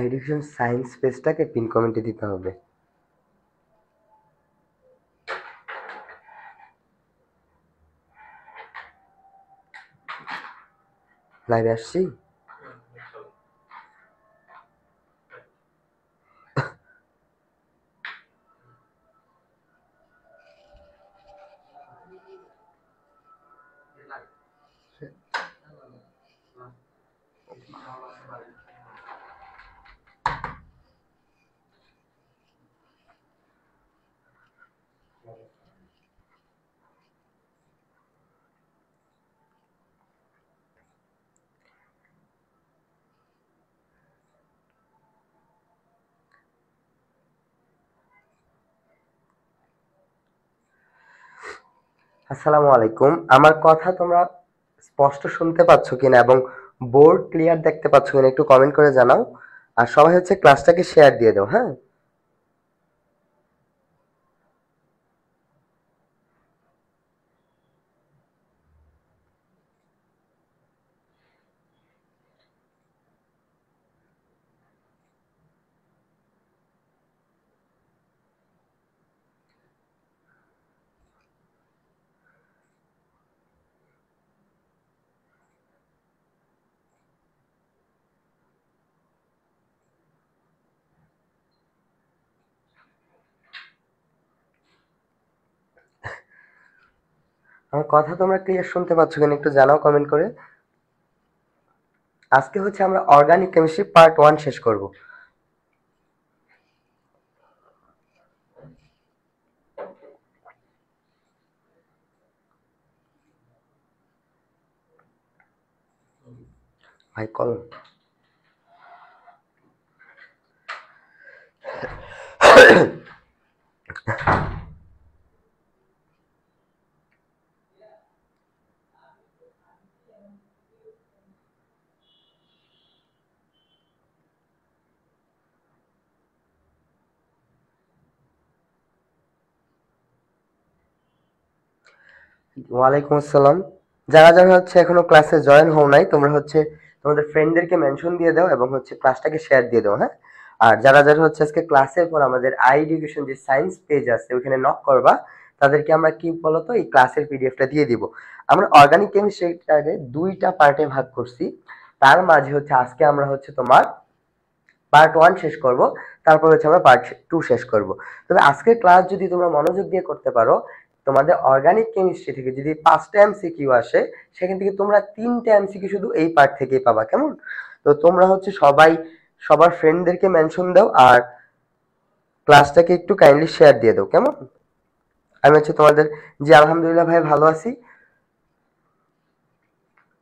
Education science পেজটাকে pin কমেন্টে দিতে হবে। লাইভে আসছি। আসসালামু আলাইকুম। আমার কথা তোমরা স্পষ্ট শুনতে পাচ্ছ কিনা এবং বোর্ড ক্লিয়ার দেখতে পাচ্ছ কিনা একটু কমেন্ট করে জানাও। আর সবাই হচ্ছে ক্লাসটাকে শেয়ার দিয়ে দাও, হ্যাঁ। আমার কথা তোমরা ক্লিয়ার শুনতে পাচ্ছ কিনা একটু জানাও কমেন্ট করে। আজকে হচ্ছে আমরা অর্গানিক কেমিস্ট্রি পার্ট 1 শেষ করব। ভাই কলম। ওয়ালাইকুম আসসালাম। যারা যারা হচ্ছে এখনো ক্লাসে জয়েন হও নাই তোমরা হচ্ছে তোমাদের ফ্রেন্ডদেরকে মেনশন দিয়ে দাও এবং হচ্ছে ক্লাসটাকে শেয়ার দিয়ে দাও, হ্যাঁ। আর যারা যারা হচ্ছে আজকে ক্লাসের পর আমাদের আই এডুকেশন যে সায়েন্স পেজ আছে ওখানে নক করবা, তাদেরকে আমরা কি বলতো এই ক্লাসের পিডিএফটা দিয়ে দিব। আমরা অর্গানিক কেমিস্ট্রিটাকে দুইটা পার্টে ভাগ করছি। তার মাঝে হচ্ছে আজকে আমরা হচ্ছে তোমার পার্ট 1 শেষ করব, তারপর হচ্ছে আমরা পার্ট 2 শেষ করব। তবে আজকের ক্লাস যদি তোমরা মনোযোগ দিয়ে করতে পারো, তোমাদের অর্গানিক কেমিস্ট্রি থেকে যদি 5টা এমসিকিউ আসে সেখান থেকে তোমরা 3টা এমসিকিউ শুধু এই পার্ট থেকেই পাবা, কেমন? তো তোমরা হচ্ছে সবাই সবার ফ্রেন্ডদেরকে মেনশন দাও আর ক্লাসটাকে একটু কাইন্ডলি শেয়ার দিয়ে দাও, কেমন? আমি হচ্ছে তোমাদের জি আলহামদুলিল্লাহ ভাই ভালো আছি।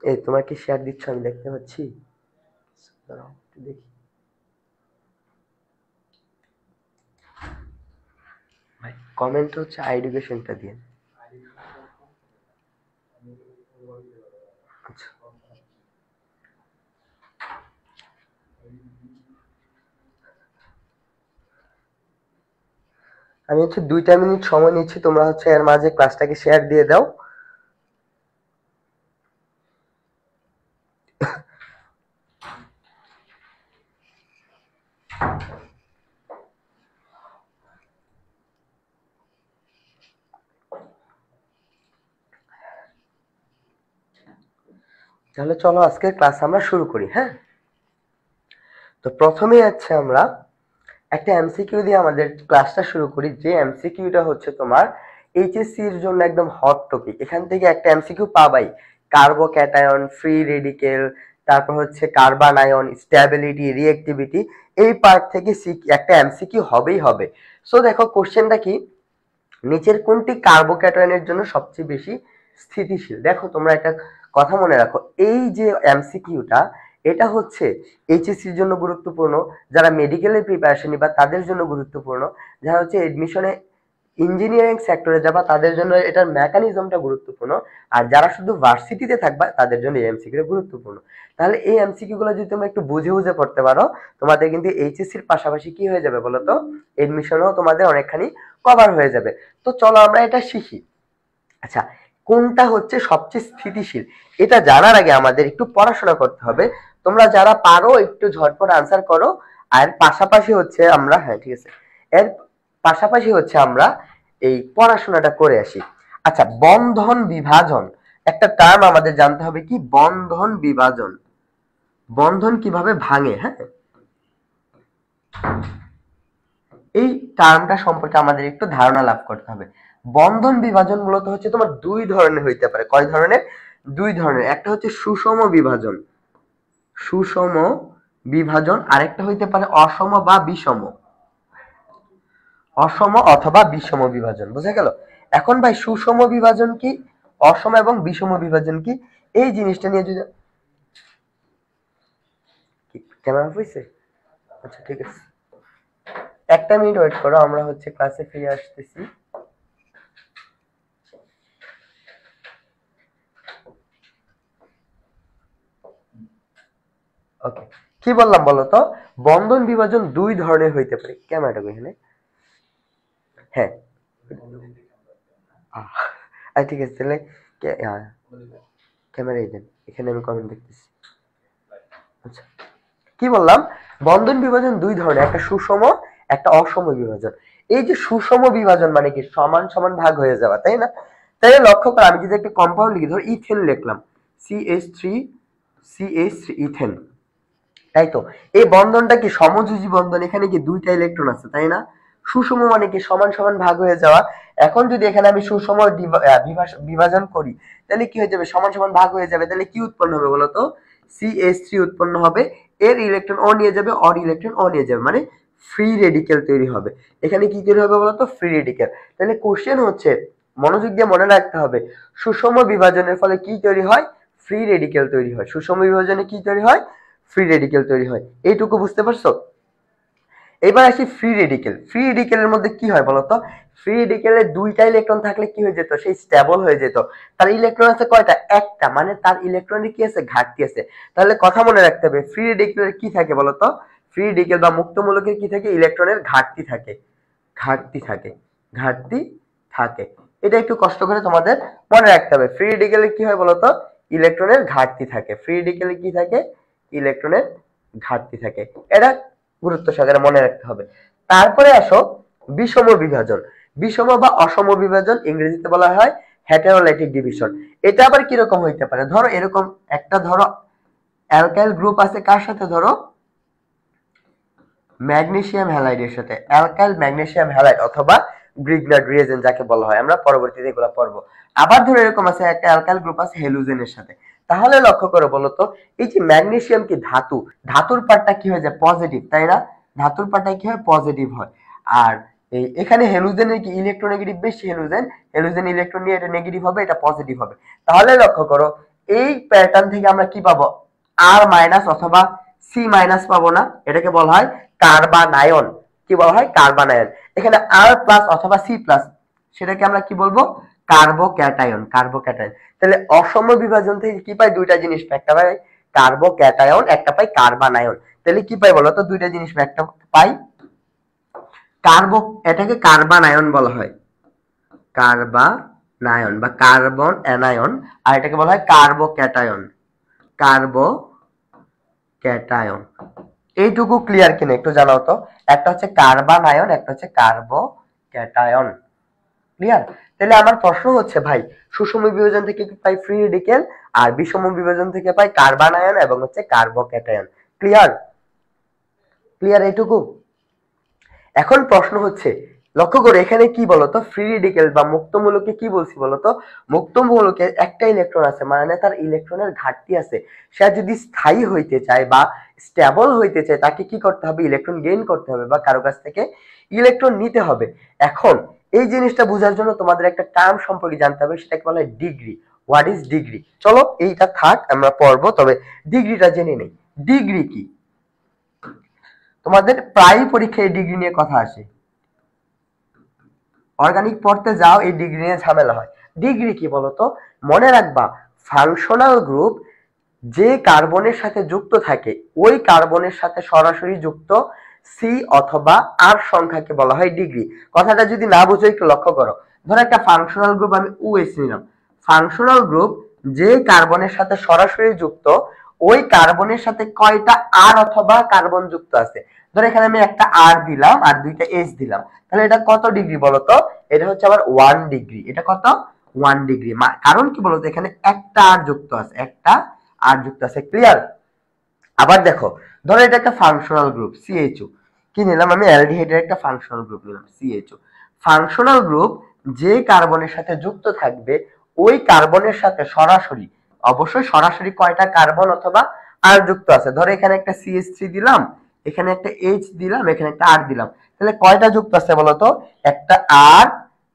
এই তোমার কি শেয়ার দিচ্ছ আমি দেখতে পাচ্ছি, দাঁড়াও একটু দেখি। ভাই কমেন্ট হচ্ছে এডুকেশনটা দিয়ে। আচ্ছা আমি হচ্ছে 2টা মিনিট সময় নিচ্ছি, তোমরা হচ্ছে এর মাঝে ক্লাসটাকে শেয়ার দিয়ে দাও। তাহলে চলো আজকে ক্লাস আমরা শুরু করি, হ্যাঁ। তো প্রথমেই আছে আমরা একটা এমসিকিউ দিয়ে আমাদের ক্লাসটা শুরু করি, যে এমসিকিউটা হচ্ছে তোমার এইচএসসি এর জন্য একদম হট টপিক। এখান থেকে একটা এমসিকিউ পাবাই, কার্বোক্যাটায়ন, ফ্রি রেডিকেল, তারপর হচ্ছে কার্বন আয়ন, স্ট্যাবিলিটি, রিঅ্যাক্টিভিটি, এই পার্ট থেকে একটা এমসিকিউ হবেই হবে। সো দেখো কোশ্চেনটা কি, নিচের কোনটি কার্বোক্যাটায়নের জন্য সবচেয়ে বেশি স্থিতিশীল? দেখো তোমরা একটা কথা মনে রাখো, এই যে এমসিকিউটা এটা হচ্ছে এইচএসসির জন্য গুরুত্বপূর্ণ, যারা মেডিকেলের প্রিপারেশন নিবা তাদের জন্য গুরুত্বপূর্ণ, যারা হচ্ছে এডমিশনে ইঞ্জিনিয়ারিং সেক্টরে যাবা তাদের জন্য এটার মেকানিজমটা গুরুত্বপূর্ণ, আর যারা শুধু ভার্সিটিতে থাকবা তাদের জন্য এই এমসিকিউ গুরুত্বপূর্ণ। তাহলে এই এমসিকিউ গুলো যদি তোমরা একটু বুঝে বুঝে পড়তে পারো, তোমাদের কিন্তু এইচএসসির পাশাপাশি কি হয়ে যাবে বলতো, এডমিশনও তোমাদের অনেকখানি কভার হয়ে যাবে। তো চলো আমরা এটা শিখি। আচ্ছা, কোনটা হচ্ছে সবচেয়ে স্থিতিশীল এটা জানার আগে আমাদের একটু পড়াশোনা করতে হবে। তোমরা যারা পারো একটু ঝটপট আনসার করো, আর পাশাপাশি হচ্ছে আমরা, হ্যাঁ ঠিক আছে, এর পাশাপাশি হচ্ছে আমরা এই পড়াশোনাটা করে আসি। আচ্ছা, বন্ধন বিভাজন একটা টার্ম আমাদের জানতে হবে, কি বন্ধন বিভাজন, বন্ধন কিভাবে ভাঙে। হ্যাঁ, এই টার্মটা সম্পর্কে আমাদের একটু ধারণা লাভ করতে হবে। বন্ধন বিভাজন মূলত হচ্ছে তোমার দুই ধরনের হইতে পারে। কয় ধরনের? দুই ধরনের। একটা হচ্ছে সুষম বিভাজন, সুষম বিভাজন, আরেকটা হইতে পারে অসম বা বিষম, অসম অথবা বিষম বিভাজন। বুঝা গেল? এখন ভাই সুষম বিভাজন কি, অসম এবং বিষম বিভাজন কি, এই জিনিসটা নিয়ে যদি ক্যামেরা হইছে, আচ্ছা ঠিক আছে, একটা মিনিট ওয়েট করো, আমরা হচ্ছে ক্লাসে ফিরে আসতেছি। ওকে, কি বললাম বলো তো? বন্ধন বিভাজন দুই ধরনের হইতে পারে। ক্যামেরাটা এখানে, হ্যাঁ ঠিক আছে, তাহলে ক্যামেরাই দেন, এখানে আমি কমেন্ট দেখতেছি। আচ্ছা, কি বললাম? বন্ধন বিভাজন দুই ধরনের, একটা সুষম, একটা অসম বিভাজন। এই যে সুষম বিভাজন মানে কি, সমান সমান ভাগ হয়ে যাওয়া, তাই না? তাই লক্ষ্য করো, আমি যদি একটা কম্পাউন্ড লিখি, ধর ইথেন লিখলাম, CH3 ইথেন, তাই তো? এই বন্ধনটা কি সমযোজী বন্ধন, এখানে কি দুইটা ইলেকট্রন আছে, তাই না? সুষম মানে কি সমান সমান ভাগ হয়ে যাওয়া। এখন যদি এখানে আমি সুষম বিভাজন করি, তাহলে কি হয়ে যাবে? সমান সমান ভাগ হয়ে যাবে। তাহলে কি উৎপন্ন হবে বলতো? CH3 উৎপন্ন হবে, এর ইলেকট্রন ও নিয়ে যাবে, অর ইলেকট্রন ও নিয়ে যাবে, মানে ফ্রি রেডিকেল তৈরি হবে। এখানে কি তৈরি হবে বলতো? Free radical. তাহলে কোশ্চেন হচ্ছে, মনোযোগ দিয়ে মনে রাখতে হবে, সুষম বিভাজনের ফলে কি তৈরি হয়? ফ্রি রেডিকেল তৈরি হয়। সুষম বিভাজনে কি তৈরি হয়? ফ্রি রেডিকেল তৈরি হয়। এইটুকু বুঝতে পারছো? এবার আসি ফ্রি রেডিকেল। ফ্রি রেডিকেলের মধ্যে কি হয় বলতো? ফ্রি রেডিকেলে দুইটা ইলেকট্রন থাকলে কি হয়ে যেত? সেই স্টেবল হয়ে যেত। তার ইলেকট্রন আছে কয়টা? একটা, মানে তার ইলেকট্রনের কি আছে? ঘাটতি আছে। তাহলে কথা মনে রাখতে হবে, ফ্রি রেডিকেলের কি থাকে বলতো? ফ্রি রেডিকেল বা মুক্ত মূলকের কি থাকে? ইলেকট্রনের ঘাটতি থাকে, ঘাটতি থাকে, ঘাটতি থাকে। এটা একটু কষ্ট করে তোমাদের মনে রাখতে হবে। ফ্রি রেডিকেলে কি হয় বলতো? ইলেকট্রনের ঘাটতি থাকে। ফ্রি রেডিকেলে কি থাকে? ইলেকট্রনের ঘাটতি থাকে। এটা গুরুত্ব সহকারে মনে রাখতে হবে। তারপরে আসো বিষম বিভাজন। বিষম বা অসম বিভাজন ইংরেজিতে বলা হয় হেটেরোলাইটিক ডিভিশন। এটা আবার কিরকম হইতে পারে? ধরো এরকম একটা, ধরো অ্যালকাইল গ্রুপ আছে, কার সাথে? ধরো ম্যাগনেসিয়াম হ্যালাইডের সাথে, অ্যালকাইল ম্যাগনেসিয়াম হ্যালাইড অথবা গ্রিগনার্ড রিয়েজেন্ট যাকে বলা হয়, আমরা পরবর্তীতে এগুলো পড়বো। আবার ধরো এরকম আছে একটা অ্যালকাইল গ্রুপ আছে হেলুজেনের সাথে। তাহলে লক্ষ্য করো বলতো, এই যে ম্যাগনেসিয়াম কি ধাতু, ধাতুর পার্টটা কি হয়ে যায়? পজিটিভ, তাই না? ধাতুর পার্টটা কি হয়? পজিটিভ হয়। আর এখানে হেলুজেনের কি ইলেকট্রোনেগেটিভ বেশি, হেলুজেন ইলেকট্রন নিয়ে এটা নেগেটিভ হবে, এটা পজিটিভ হবে। তাহলে লক্ষ্য করো, এই প্যাটার্ন থেকে আমরা কি পাবো? আর মাইনাস অথবা সি মাইনাস পাবো না? এটাকে বলা হয় কার্বানায়ন। কি বলা হয়? কার্বানায়ন। এখানে আর প্লাস অথবা সি প্লাস, সেটাকে আমরা কি বলবো? Carbocation, carbocation. তাহলে অসম বিভাজন থেকে কি পাই? দুইটা জিনিস পাই, একটা পাই কার্বোক্যাটায়ন, একটা পাই কার্বানায়ন। তাহলে কি পাই বলতো? দুইটা জিনিস পাই, একটা পাই কার্বো, এটাকে কার্বানায়ন বলা হয়, কার্বানায়ন বা কার্বন অ্যানায়ন, আর এটাকে বলা হয় কার্বোক্যাটায়ন, কার্বোক্যাটায়ন। এইটুকু ক্লিয়ার কিনা একটু জানাও তো? একটা হচ্ছে কার্বানায়ন, একটা হচ্ছে কার্বোক্যাটায়ন। ক্লিয়ার? তাহলে আমার প্রশ্ন হচ্ছে ভাই, সুষম বিভাজন থেকে পাই ফ্রি রেডিকেল, আর বিষম বিভাজন থেকে পাই কার্বানায়ন এবং হচ্ছে কার্বোক্যাটায়ন। ক্লিয়ার? ক্লিয়ার এইটুকু? এখন প্রশ্ন হচ্ছে, লক্ষ্য করে এখানে কি বলতো? ফ্রি রেডিকেল বা মুক্তমূলকে কি বলছি বলতো? মুক্তমূলকে একটা ইলেকট্রন আছে, মানে তার ইলেকট্রনের ঘাটতি আছে। সে যদি স্থায়ী হইতে চায় বা স্টেবল হইতে চায়, তাকে কি করতে হবে? ইলেকট্রন গেইন করতে হবে বা কারো কাছ থেকে ইলেকট্রন নিতে হবে। এখন এই জিনিসটা বোঝার জন্য তোমাদের একটা টার্ম সম্পর্কে জানতে হবে, সেটাকে বলা হয় ডিগ্রি। What is degree? চলো এইটা থাক, আমরা পড়বো, তবে ডিগ্রিটা জেনে নেই। ডিগ্রি কি? তোমাদের প্রায় পরীক্ষায় ডিগ্রি নিয়ে কথা আসে, অর্গানিক পড়তে যাও এই ডিগ্রি নিয়ে ঝামেলা হয়। ডিগ্রি কি বলতো? মনে রাখবা, ফাংশনাল গ্রুপ যে কার্বনের সাথে যুক্ত থাকে, ওই কার্বনের সাথে সরাসরি যুক্ত সি অথবা আর সংখ্যাকে বলা হয় ডিগ্রি। কথাটা যদি না বুঝো একটু লক্ষ্য করো। ধরো একটা ফাংশনাল গ্রুপ আমি OH নিলাম, ফাংশনাল গ্রুপ যে কার্বনের সাথে সরাসরি যুক্ত, ওই কার্বনের সাথে কয়টা আর অথবা কার্বন যুক্ত আছে। ধরো এখানে আমি একটা আর দিলাম আর দুইটা এইচ দিলাম, তাহলে এটা কত ডিগ্রি বলতো? এটা হচ্ছে আবার 1 ডিগ্রি। এটা কত? 1 ডিগ্রি। কারণ কি বলতো, এখানে একটা আর যুক্ত আছে, একটা আর যুক্ত আছে। ক্লিয়ার? আবার দেখো, ধরো এটা একটা ফাংশনাল গ্রুপ CHO। কি নিলাম আমি? অ্যালডিহাইডের একটা ফাংশনাল গ্রুপ নিলাম CHO। ফাংশনাল গ্রুপ যে কার্বনের সাথে যুক্ত থাকবে ওই কার্বনের সাথে সরাসরি, অবশ্যই সরাসরি কয়টা কার্বন অথবা আর যুক্ত আছে। ধরো এখানে একটা CH3 দিলাম, এখানে একটা H দিলাম, এখানে একটা R দিলাম, তাহলে কয়টা যুক্ত আছে বলতো? একটা আর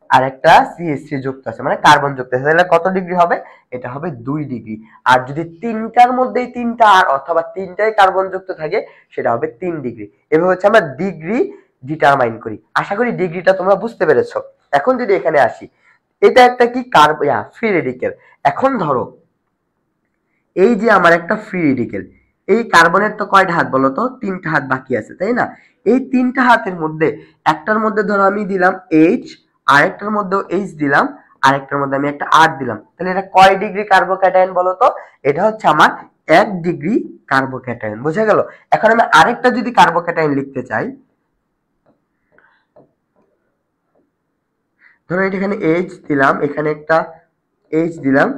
আর একটা CH3 যুক্ত আছে, মানে কার্বন যুক্ত আছে। তাহলে কত ডিগ্রি হবে? এটা হবে 2 ডিগ্রি। আর যদি তিনটার মধ্যেই তিনটা আর অথবা তিনটাই কার্বন যুক্ত থাকে সেটা হবে 3 ডিগ্রি। এভাবে হচ্ছে আমরা ডিগ্রি ডিটারমাইন করি। আশা করি ডিগ্রিটা তোমরা বুঝতে পেরেছো। এখন যদি এখানে আসি, এটা একটা কি ফ্রি রেডিকেল। এখন ধরো এই যে আমার একটা ফ্রি রেডিকেল, এই কার্বনের তো কয়টা হাত বলো তো? 3টা হাত বাকি আছে, তাই না? এই 3টা হাতের মধ্যে একটার মধ্যে ধরো আমি দিলাম H, আরেকটার মধ্যেও H দিলাম, আরেকটার মধ্যে আমি একটা R দিলাম, তাহলে এটা কয় ডিগ্রি কার্বোক্যাটায়ন বলো তো? এটা হচ্ছে আমার 1 ডিগ্রি কার্বোক্যাটায়ন। বুঝা গেল? এখন আমি আরেকটা যদি কার্বোক্যাটায়ন লিখতে চাই, ধরো এখানে H দিলাম, এখানে একটা H দিলাম,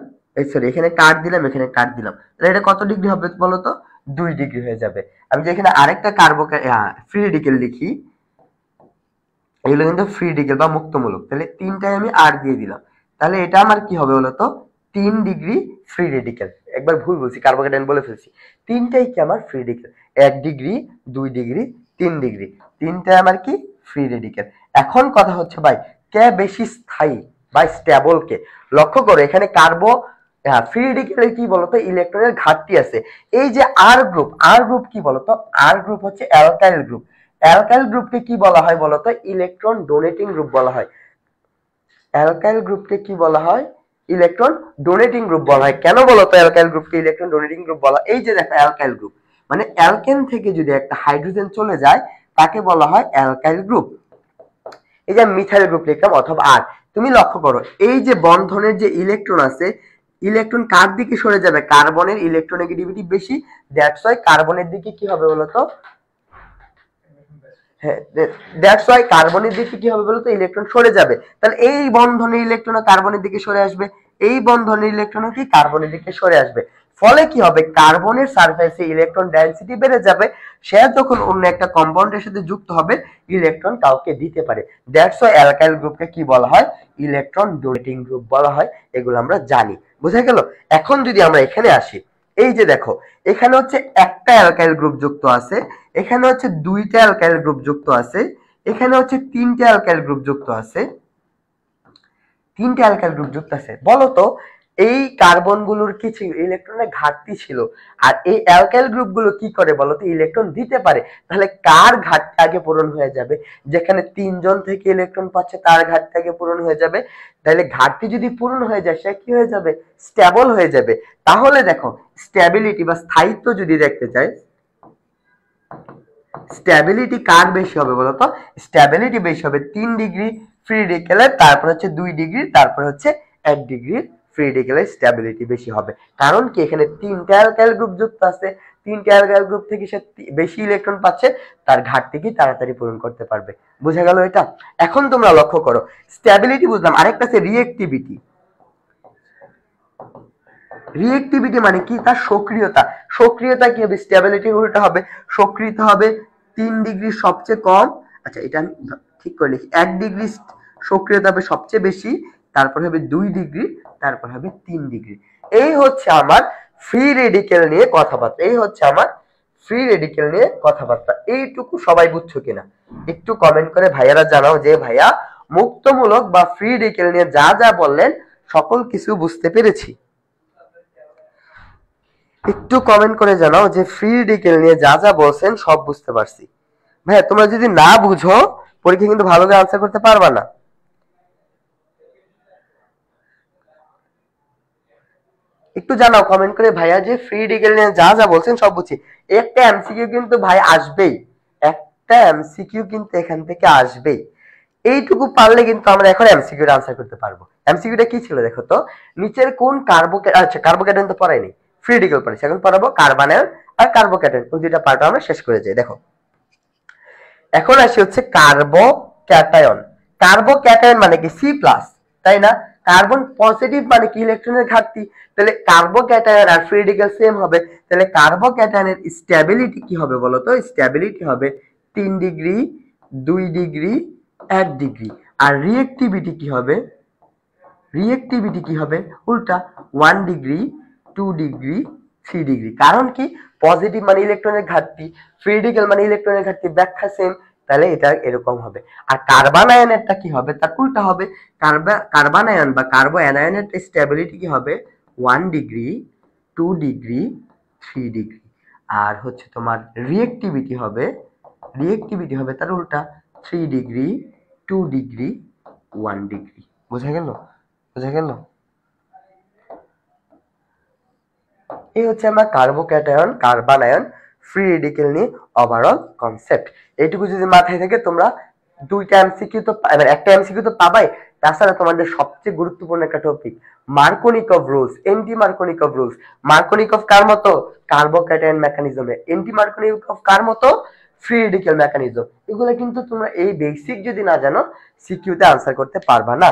সরি এখানে একটা R দিলাম, এখানে একটা R দিলাম, তাহলে এটা কত ডিগ্রি হবে বলো তো? 2 ডিগ্রি হয়ে যাবে। আমি যে এখানে আরেকটা ফ্রি রেডিকেল লিখি, এগুলো কিন্তু ফ্রি রেডিকেল বা মুক্তমূলক, তাহলে তিনটায় আমি R দিয়ে দিলাম, তাহলে এটা আমার কি হবে বলতো? 3 ডিগ্রি ফ্রি রেডিকেল। একবার ভুল বলছি, কার্বোক্যাটায়ন বলে ফেলছি। তিনটাই কি আমার free radical, 1 degree, 2 degree, 3 degree, তিনটায় আমার কি ফ্রি রেডিকেল। এখন কথা হচ্ছে ভাই, কে বেশি স্থায়ী বা স্টেবল কে? লক্ষ্য করো এখানে ফ্রি রেডিকেলের কি বলতো? ইলেকট্রনের ঘাটতি আছে। এই যে আর গ্রুপ কি বলতো? আর গ্রুপ হচ্ছে অ্যালকাইল গ্রুপ। অ্যালকাইল গ্রুপকে কি বলা হয় বলতো? ইলেকট্রন ডোনেটিং গ্রুপ বলা হয়। অ্যালকাইল গ্রুপকে কি বলা হয়? ইলেকট্রন ডোনেটিং গ্রুপ বলা হয়। কেন বলতো অ্যালকাইল গ্রুপকে ইলেকট্রন ডোনেটিং গ্রুপ বলা? এই যে দেখো অ্যালকাইল গ্রুপ মানে অ্যালকেন থেকে যদি একটা হাইড্রোজেন চলে যায় তাকে বলা হয় অ্যালকাইল গ্রুপ। এই যে মিথাইল গ্রুপ লিখলাম অথবা আর, তুমি লক্ষ্য করো এই যে বন্ধনের যে ইলেকট্রন আছে, ইলেকট্রন কার দিকে সরে যাবে? কার্বনের ইলেকট্রোনেগেটিভিটি বেশি, দ্যাটস ওয়াই কার্বনের দিকে কি হবে বলতো? হ্যাঁ, দ্যাটস ওয়াই কার্বনের দিকে কি হবে বলতো? ইলেকট্রন সরে যাবে। তাহলে এই বন্ধনের ইলেকট্রন কার্বনের দিকে সরে আসবে, এই বন্ধনের ইলেকট্রন কি কার্বনের দিকে সরে আসবে। ফলে কি হবে? কার্বনের সারফেসে ইলেকট্রন ডেনসিটি বেড়ে যাবে। সে যখন অন্য একটা কম্পাউন্ডের সাথে যুক্ত হবে ইলেকট্রন কাউকে দিতে পারে। দ্যাটস ওয়াই অ্যালকাইল গ্রুপকে কি বলা হয়? ইলেকট্রন ডোনেটিং গ্রুপ বলা হয়। এগুলো আমরা জানি। বোঝা গেল? এখন যদি আমরা এখানে আসি, এই যে দেখো এখানে হচ্ছে একটা অ্যালকাইল গ্রুপ যুক্ত আছে, এখানে হচ্ছে 2টা অ্যালকাইল গ্রুপ যুক্ত আছে, এখানে হচ্ছে 3টা অ্যালকাইল গ্রুপ যুক্ত আছে, 3টা অ্যালকাইল গ্রুপ যুক্ত আছে। বলো তো এই কার্বন গুলোর কিছু ইলেকট্রনের ঘাটতি ছিল, আর এই অ্যালকাইল গ্রুপ গুলো কি করে বলো তো? ইলেকট্রন দিতে পারে। তাহলে কার ঘাটতি আগে পূরণ হয়ে যাবে? যেখানে 3 জন থেকে ইলেকট্রন পাচ্ছে তার ঘাটতি আগে পূরণ হয়ে যাবে। তাহলে ঘাটতি যদি পূরণ হয়ে যায় সে কি হয়ে যাবে? স্টেবল হয়ে যাবে। তাহলে দেখো স্টেবিলিটি বা স্থায়িত্ব যদি দেখতে চাই, স্টেবিলিটি কার বেশি হবে বলতো? স্টেবিলিটি বেশি হবে 3 ডিগ্রি ফ্রি রেডিকেলের, তারপর হচ্ছে 2 ডিগ্রি, তারপর হচ্ছে 1 ডিগ্রি ফ্রি রেডিকেলের স্টেবিলিটি বেশি হবে। কারণ কি? এখানে 3টা অ্যালকাইল গ্রুপ যুক্ত আছে, 3টা অ্যালকাইল গ্রুপ থেকে সে বেশি ইলেকট্রন পাচ্ছে, তার ঘাটতি কি তাড়াতাড়ি পূরণ করতে পারবে। বোঝা গেল এটা? এখন তোমরা লক্ষ্য করো, স্টেবিলিটি বুঝলাম, আরেকটা আছে রিঅ্যাক্টিভিটি। রিঅ্যাক্টিভিটি মানে কি? তার সক্রিয়তা। সক্রিয়তা কি হবে? স্টেবিলিটির উল্টা হবে, সক্রিয়তা হবে 3 ডিগ্রি সবচেয়ে কম। আচ্ছা এটা আমি ঠিক করে লিখি, 1 ডিগ্রি সক্রিয়তা হবে সবচেয়ে বেশি, তারপর হবে 2 ডিগ্রি, তারপর হবে 3 ডিগ্রি। এই হচ্ছে আমার ফ্রি রেডিকেল নিয়ে কথাবার্তা। এই হচ্ছে আমার ফ্রি রেডিকেল নিয়ে কথাবার্তা। এইটুকু সবাই বুঝছো কিনা? একটু কমেন্ট করে ভাইয়ারা জানাও যে ভাইয়া মুক্তমূলক বা ফ্রি রেডিকেল নিয়ে যা যা বললেন সকল কিছু বুঝতে পেরেছি। একটু কমেন্ট করে জানাও যে ফ্রি রেডিকেল নিয়ে যা যা বলছেন সব বুঝতে পারছি। ভাইয়া তোমরা যদি না বুঝো পরীক্ষা কিন্তু ভালো করে আনসার করতে পারবা না। একটু জানাও কমেন্ট করে ভাইয়া যে ফ্রি রেডিকেল নিয়ে যা যা বলছেন সব বুঝছি। একটা এমসিকিউ কিন্তু ভাই আসবেই, একটা এমসিকিউ কিন্তু এখান থেকে আসবেই। এইটুকু পারলে কিন্তু আমরা এখন এমসিকিউ এর আনসার করতে পারবো। এমসিকিউটা কি ছিল দেখো তো? নিচের কোন কার্বোক্যাটায়ন, আচ্ছা কার্বোক্যাটায়ন তো পড়াইনি, ফ্রি রেডিকেল পড়েছি, এখন পড়াবো কার্বনায়ন আর কার্বোক্যাটায়ন। ওই দুইটা পার্ট আমরা শেষ করে যাই। দেখো এখন আসি হচ্ছে কার্বোক্যাটায়ন। কার্বোক্যাটায়ন মানে কি সি প্লাস, তাই না? কার্বন পজিটিভ মানে কি ইলেকট্রনের ঘাটতি, তাহলে কার্বোক্যাটায়ন আর ফ্রি রেডিকেল সেম হবে, তাহলে কার্বোক্যাটায়নের স্টেবিলিটি কি হবে বলো তো? স্টেবিলিটি হবে 3 ডিগ্রি, 2 ডিগ্রি, 1 ডিগ্রি। আর রিঅ্যাক্টিভিটি কি হবে? রিঅ্যাক্টিভিটি কি হবে? উল্টা 1 ডিগ্রি, 2 ডিগ্রি, 3 ডিগ্রি। কারণ কি? পজিটিভ মানে ইলেকট্রনের ঘাটতি, ফ্রি রেডিকেল মানে ইলেকট্রনের ঘাটতি, ব্যাখ্যা সেম, তাহলে এটা এরকম হবে। আর কার্বন আয়নেরটা কি হবে? তার উল্টা হবে। কার্বন আয়ন বা কার্বো অ্যানায়নের স্টেবিলিটি কি হবে? 1 ডিগ্রি, 2 ডিগ্রি, 3 ডিগ্রি। আর হচ্ছে তোমার রিঅ্যাক্টিভিটি হবে তার উল্টা 3 ডিগ্রি, 2 ডিগ্রি, 1 ডিগ্রি। বোঝা গেল? বোঝা গেল? এই হচ্ছে আমার carbocation, carbon ion, free radical নিয়ে ওভারঅল কনসেপ্ট। এইটুকু যদি মাথায় থাকে তোমরা দুইটা এমসিকিউ তো একটা এমসিকিউ তো পাবাই, তাছাড়া তোমাদের সবচেয়ে গুরুত্বপূর্ণ একটা টপিক মার্কোনিকভ রুলস, এন্টি মার্কোনিকভ রুলস। মার্কোনিকভ কার মতো? কার্বোক্যাটায়ন মেকানিজমে। এন্টি মার্কোনিকভ কার মতো? Free radical mechanism. এগুলো কিন্তু তোমরা এই বেসিক যদি না জানো সিকিউতে আনসার করতে পারবা না।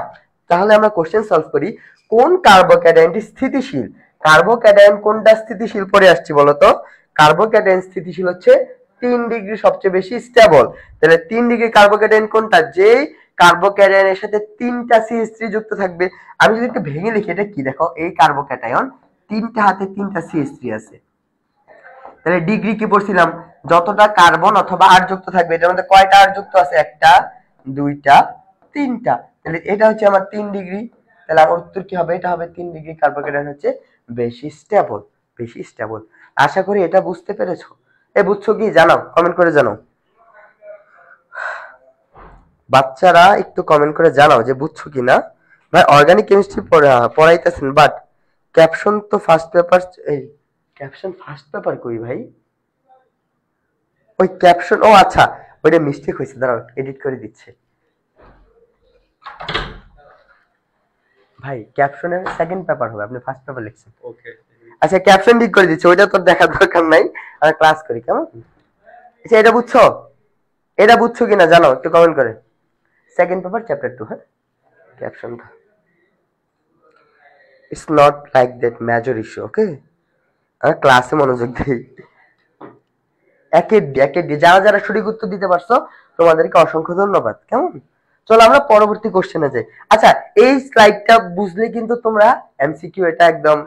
তাহলে আমরা কোশ্চেন সলভ করি। কোন কার্বোক্যাটায়নটি স্থিতিশীল? কার্বোক্যাটায়ন কোনটা স্থিতিশীল পরে আসছি বলতো? কার্বোক্যাটায়ন স্থিতিশীল হচ্ছে 3 ডিগ্রি, সবচেয়ে বেশি স্টেবল। তাহলে 3 ডিগ্রি কার্বোক্যাটায়ন কোনটা? যেই কার্বোক্যাটায়নের সাথে 3টা CH3 যুক্ত থাকবে। আমি যদি একটু ভেঙে লিখি, এটা কি দেখো, এই কার্বোক্যাটায়ন 3টা হাতে 3টা CH3 আছে। তাহলে ডিগ্রি কি পড়ছিলাম? যতটা কার্বন অথবা আর যুক্ত থাকবে, এটার মধ্যে কয়টা আর যুক্ত আছে? একটা, দুইটা, তিনটা। তাহলে এটা হচ্ছে আমার 3 ডিগ্রি। তাহলে আমার উত্তর কি হবে? এটা হবে 3 ডিগ্রি। কার্বোক্যাটায়ন হচ্ছে বেশি স্টেবল, বেশি স্টেবল। আশা করি এটা বুঝতে পেরেছো। বুঝছো কি? জানাও, কমেন্ট করে জানাও। বাচ্চারা একটু কমেন্ট করে জানাও যে বুঝছো কিনা। ভাই অর্গানিক কেমিস্ট্রি পড়াইতেছেন, বাট ক্যাপশন তো ফার্স্ট পেপার, এই ক্যাপশন ফার্স্ট পেপার কই ভাই? ওই ক্যাপশন, ও আচ্ছা ওইটা মিস্টেক হয়েছে, দাঁড়াও এডিট করে দিচ্ছে। ভাই ক্যাপশনের সেকেন্ড পেপার হবে, আপনি ফার্স্ট পেপার লিখছেন। ওকে আচ্ছা, ক্যাপশন ঠিক করে দিচ্ছে, ওইটা তোর দেখার দরকার নাই, আমরা ক্লাস করি কেমন। আচ্ছা এটা বুঝছো? এটা বুঝছো কিনা জানাও একটু কমেন্ট করে। সেকেন্ড পেপার চ্যাপ্টার 2, হ্যাঁ ক্যাপশনটা। It's not like that major issue, okay. আমরা ক্লাসে মনোযোগ দিই। একে যারা যারা সঠিক উত্তর দিতে পারছো তোমাদেরকে অসংখ্য ধন্যবাদ, কেমন। চলো আমরা পরবর্তী কোশ্চেনে যাই। আচ্ছা এই স্লাইডটা বুঝলে কিন্তু তোমরা এমসিকিউ এটা একদম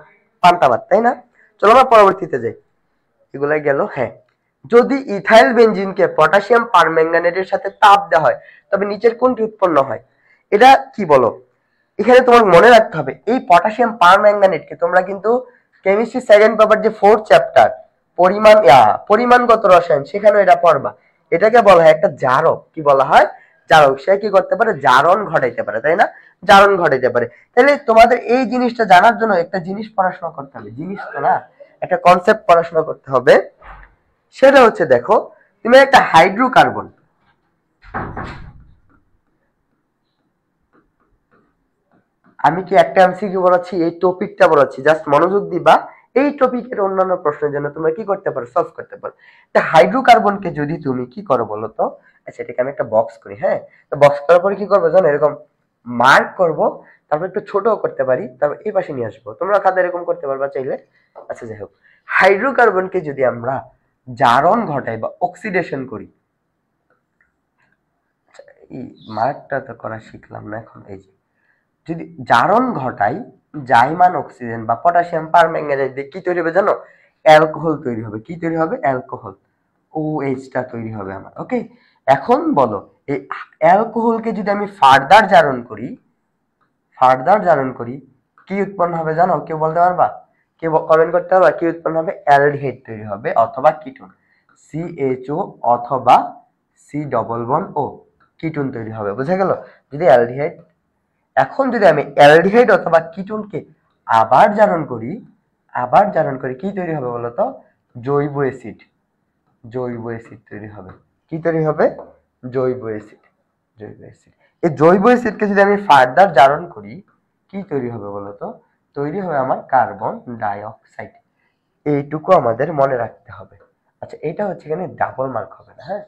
পান্তাবাদ, তাই না? চলো আমরা পরবর্তীতে যাই। এগুলা গেল। হ্যাঁ, যদি ইথাইল বেনজিনকে পটাশিয়াম পারম্যাঙ্গানেটের সাথে তাপ দেওয়া হয় তবে নিচের কোনটি উৎপন্ন হয়? এটা কি বলো? এখানে তোমার মনে রাখতে হবে এই পটাশিয়াম পারম্যাঙ্গানেটকে তোমরা কিন্তু কেমিস্ট্রি সেকেন্ড পেপার যে 4th চ্যাপ্টার পরিমাণগত রসায়ন, সেখানে এটা পড়বা। এটাকে বলা হয় একটা জারক। কি বলা হয়? জারক। সে কি করতে পারে? জারণ ঘটাইতে পারে, তাই না? জারণ ঘটাইতে পারে। তাহলে তোমাদের এই জিনিসটা জানার জন্য একটা জিনিস পড়াশোনা করতে হবে, জিনিস তো না, একটা কনসেপ্ট পড়াশোনা করতে হবে। সেটা হচ্ছে দেখো, তুমি একটা হাইড্রোকার্বন, আমি কি একটা এমসিকিউ বলাচ্ছি, এই টপিকটা বলাচ্ছি, জাস্ট মনোযোগ দিবা। এই টপিকের অন্যান্য প্রশ্নের জন্য তোমরা কি করতে পারো? সলভ করতে পারো। তা হাইড্রোকার্বনকে যদি তুমি কি করো বলো তো? আচ্ছা এটাকে আমি একটা বক্স করি, হ্যাঁ। তো বক্স করার পরে কি করবো জানো? এরকম মার্ক করব, তারপর একটু ছোট করতে পারি, তারপর এই পাশে নিয়ে আসবো। তোমরা খাতা এরকম করতে পারবা চাইলে। আচ্ছা যাই হোক, হাইড্রোকার্বনকে যদি আমরা জারণ ঘটাই বা অক্সিডেশন করি, এই মার্কটা তো করা শিখলাম না এখন। এই যে যদি জারণ ঘটাই জাইমান অক্সিজেন বা পটাশিয়াম পারম্যাঙ্গানেট দিয়ে কি তৈরি হবে জানো? অ্যালকোহল তৈরি হবে। কি তৈরি হবে? অ্যালকোহল। OH টা তৈরি হবে আমার, ওকে। এখন বলো এই অ্যালকোহলকে যদি আমি ফার্দার জারণ করি কি উৎপন্ন হবে জানো? কেউ বলতে পারবা? কেউ কমেন্ট করতে পারবা কি উৎপন্ন হবে? অ্যালডিহাইড তৈরি হবে অথবা কিটোন, CHO অথবা C++O, কিটোন তৈরি হবে। বুঝা গেল? যদি অ্যালডিহাইড, এখন যদি আমি অ্যালডিহাইড অথবা কিটোনকে আবার জারণ করি কি তৈরি হবে বলতো? জৈব অ্যাসিড তৈরি হবে। কি তৈরি হবে? জৈব অ্যাসিড। এই জৈব অ্যাসিডকে যদি আমি ফার্দার জারণ করি কি তৈরি হবে বলতো? তৈরি হবে আমার কার্বন ডাই অক্সাইড। এইটুকু আমাদের মনে রাখতে হবে। আচ্ছা, এটা হচ্ছে এখানে ডাবল মার্ক হবে না, হ্যাঁ,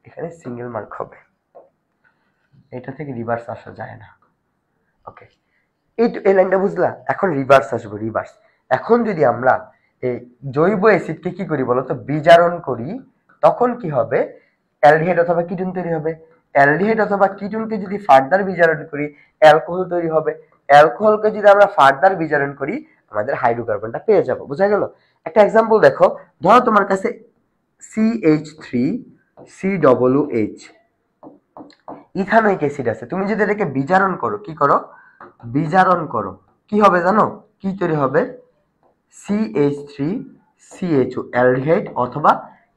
এখানে সিঙ্গেল মার্ক হবে, এটা থেকে রিভার্স আসা যায় না। ওকে, এই লাইনটা বুঝলা? এখন রিভার্স আসবো, রিভার্স। এখন যদি আমরা এই জৈব অ্যাসিডকে কি করি বলতো, বিজারণ করি, তখন কি হবে? অ্যালডিহাইড অথবা কিটোন তৈরি হবে। অ্যালডিহাইড অথবা কিটোনকে যদি ফার্দার বিজারণ করি, অ্যালকোহল তৈরি হবে। অ্যালকোহলকে যদি আমরা ফার্দার বিজারণ করি, আমাদের হাইড্রোকার্বনটা পেয়ে যাব। বুঝা গেল? একটা এক্সাম্পল দেখো, ধরো তোমার কাছে CH3COOH ইথানোয়িক অ্যাসিড আছে, তুমি যদি এটাকে বিজারণ করো, কি করো? বিজারণ করো, কি হবে জানো? কি তৈরি হবে? CH3CHO অ্যালডিহাইড অথবা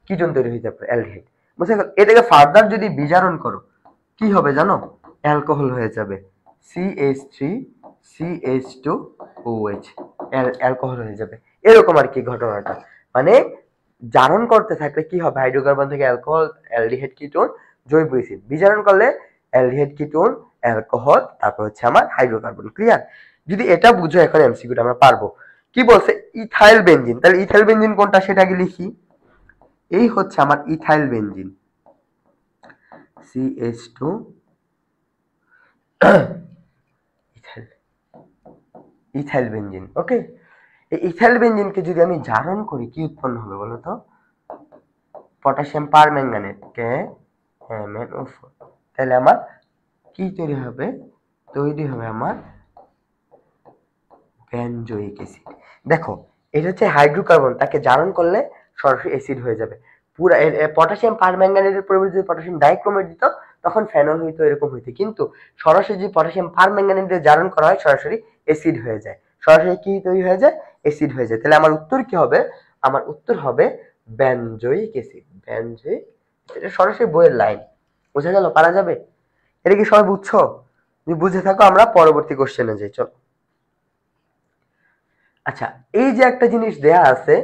কিটোন তৈরি হয়ে যাবে, অ্যালডিহাইড। বুঝতে গেল? এটাকে ফার্দার যদি বিজারণ করো, কি হবে জানো? অ্যালকোহল হয়ে যাবে, CH3CH2OH, অ্যালকোহল হয়ে যাবে। এরকম আর কি ঘটনাটা। মানে জারণ করতে থাকলে কি হবে? হাইড্রোকার্বন থেকে অ্যালকোহল, অ্যালডিহাইড, কিটোন, জৈব অ্যাসিড। বিজারণ করলে অ্যালডিহাইড, কিটোন, অ্যালকোহল, তারপর হচ্ছে আমার হাইড্রোকার্বন। ক্লিয়ার? যদি এটা বুঝো, এখন এমসিকিউটা আমরা পারবো। কি বলছে? Ethyl benzene. তাহলে ইথাইল বেনজিন কোনটা সেটা আগে লিখি। এই হচ্ছে আমার ethyl benzene, CH2 ethyl benzene. Okay, এই ইথাইল বেনজিনকে যদি আমি জারণ করি, কি উৎপন্ন হবে বলো তো? Potassium permanganate, KMnO4। তাহলে আমার কি তৈরি হবে? তৈরি হবে আমার বেনজোইক অ্যাসিড। দেখো, এটা হচ্ছে হাইড্রোকার্বন, তাকে জারণ করলে সরাসরি অ্যাসিড হয়ে যাবে। পুরো পটাশিয়াম পারম্যাঙ্গানেটের পরিবর্তে যদি পটাশিয়াম ডাইক্রোমেট দিত, তখন ফেনল হইতো, এরকম হইতো। কিন্তু সরাসরি যদি পটাশিয়াম পারম্যাঙ্গানেট দিয়ে জারণ করা হয়, সরাসরি অ্যাসিড হয়ে যায়। সরাসরি কি তৈরি হয়ে যায়? অ্যাসিড হয়ে যায়। তাহলে আমার উত্তর কি হবে? আমার উত্তর হবে বেনজোইক অ্যাসিড। বেনজোইক, এটা সরাসরি বইয়ের লাইন। বোঝা গেল? পারা যাবে? এটা কি সবাই বুঝছো? যদি বুঝে থাকো, আমরা পরবর্তী কোশ্চেনে যাই। চলো। আচ্ছা, এই যে একটা জিনিস দেয়া আছে,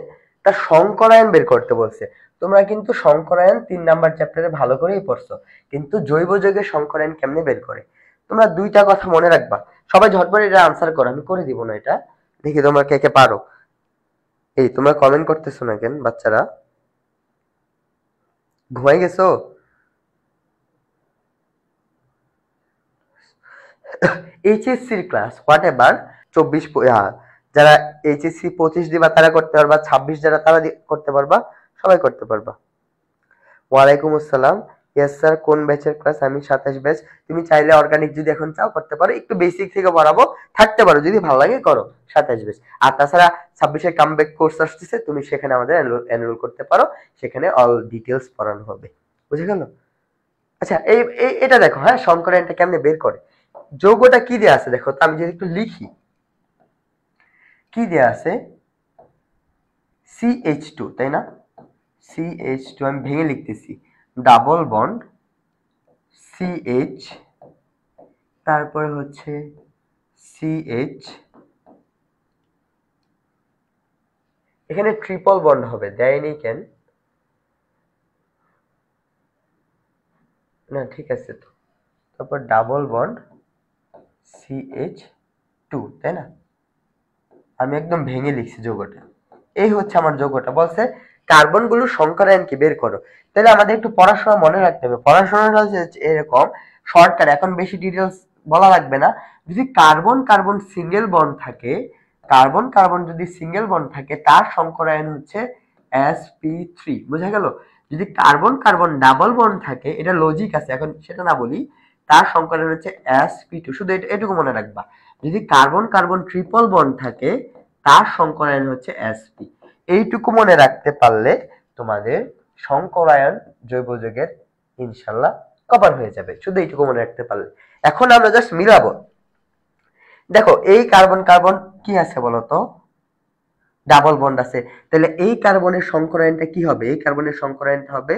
তার সংকরায়ন বের করতে বলছে। তোমরা কিন্তু সংকরায়ন 3 নাম্বার চ্যাপ্টারে ভালো করেই পড়ছো, কিন্তু জৈব যৌগের সংকরায়ন কেমনে বের করে, তোমরা দুইটা কথা মনে রাখবা। সবাই ঝটপট এটা আনসার করো, আমি করে দিব না এটা। দেখি তোমরা কে কে পারো। এই তোমরা কমেন্ট করতেছো না কেন বাচ্চারা? ঘুমাই গেছো? এইচএসসির ক্লাস হোয়াট এভার 24, যারা এইচএসসি 25 দিবা তারা করতে পারবা, 26 যারা তারা করতে পারবা, সবাই করতে পারবা। ওয়ালাইকুম আসসালাম। ইয়েস স্যার, কোন ব্যাচের ক্লাস? আমি 27 ব্যাচ। তুমি চাইলে অর্গানিক যদি এখন চাও করতে পারো, একটু বেসিক থেকে পড়াবো, থাকতে পারো, যদি ভালো লাগে করো। 27 ব্যাচ। আর তাছাড়া 26 এর কামব্যাক কোর্স আসতেছে, তুমি সেখানে আমাদের এনরোল করতে পারো, সেখানে অল ডিটেইলস পড়ানো হবে। বুঝে গেল? আচ্ছা, এটা দেখো, হ্যাঁ, সংকরায়নটা কেমনে বের করে। যৌগটা কি দেয়া আছে দেখো তো, আমি যদি একটু লিখি, কি দেয়া আছে? CH2, তাই না? CH2 আমি ভেঙে লিখতেছি, ডাবল বন্ড CH, তারপরে হচ্ছে CH, এখানে ট্রিপল বন্ড হবে, দেয়নি কেন? না, ঠিক আছে তো। তারপর ডাবল বন্ড CH2, তাই না? আমি একদম ভেঙে লিখছি যৌগটা। এই হচ্ছে আমার যৌগটা। বলছে কার্বন গুলোর সংকরায়ন কি বের করো। তাহলে আমাদের একটু পড়াশোনা মনে রাখতে হবে। পড়াশোনাটা এরকম শর্টকাট, এখন বেশি ডিটেলস বলা লাগবে না। যদি কার্বন কার্বন সিঙ্গেল বন্ড থাকে, কার্বন কার্বন যদি সিঙ্গেল বন্ড থাকে, তার সংকরায়ন হচ্ছে sp3। বোঝা গেল? যদি কার্বন কার্বন ডাবল বন্ড থাকে, এটা লজিক আছে, এখন সেটা না বলি, তার সংকরায়ন হচ্ছে sp2। শুধু এটুকু মনে রাখবা। যদি কার্বন কার্বন ট্রিপল বন্ড থাকে, তার সংকরায়ন হচ্ছে sp। এইটুকু মনে রাখতে পারলে তোমাদের সংকরায়ন জৈব যৌগের ইনশাআল্লাহ কভার হয়ে যাবে, শুধু এইটুকু মনে রাখতে পারলে। এখন আমরা জাস্ট মিলাবো। দেখো, এই কার্বন কার্বন কি আছে বলতো? ডাবল বন্ড আছে। তাহলে এই কার্বনের সংকরায়নটা কি হবে? এই কার্বনের সংকরায়নটা হবে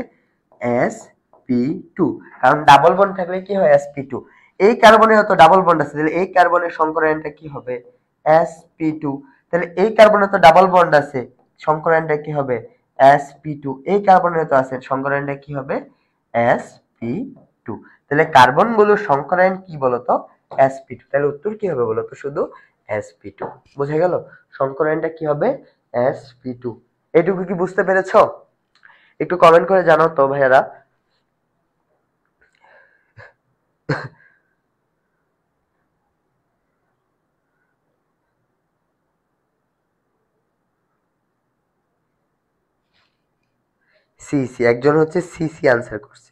sp2, কারণ ডাবল বন্ড থাকলে কি হয়? sp2। এই কার্বনের তো ডাবল বন্ড আছে, তাহলে এই কার্বনের সংকরায়নটা কি হবে? sp2। তাহলে এই কার্বনের তো ডাবল বন্ড আছে, সংকরায়নটা কি হবে? sp2। এই কার্বনের তো আছে, সংকরায়নটা কি হবে? sp2। তাহলে কার্বন গুলোর সংকরায়ন কি বলতো? sp2। তাহলে উত্তর কি হবে বলতো? শুধু sp2। বুঝা গেল? সংকরায়নটা কি হবে? sp2। এটুকু কি বুঝতে পেরেছো? একটু কমেন্ট করে জানাও তো ভাইয়ারা। সিসি, একজন হচ্ছে সিসি আনসার করছে।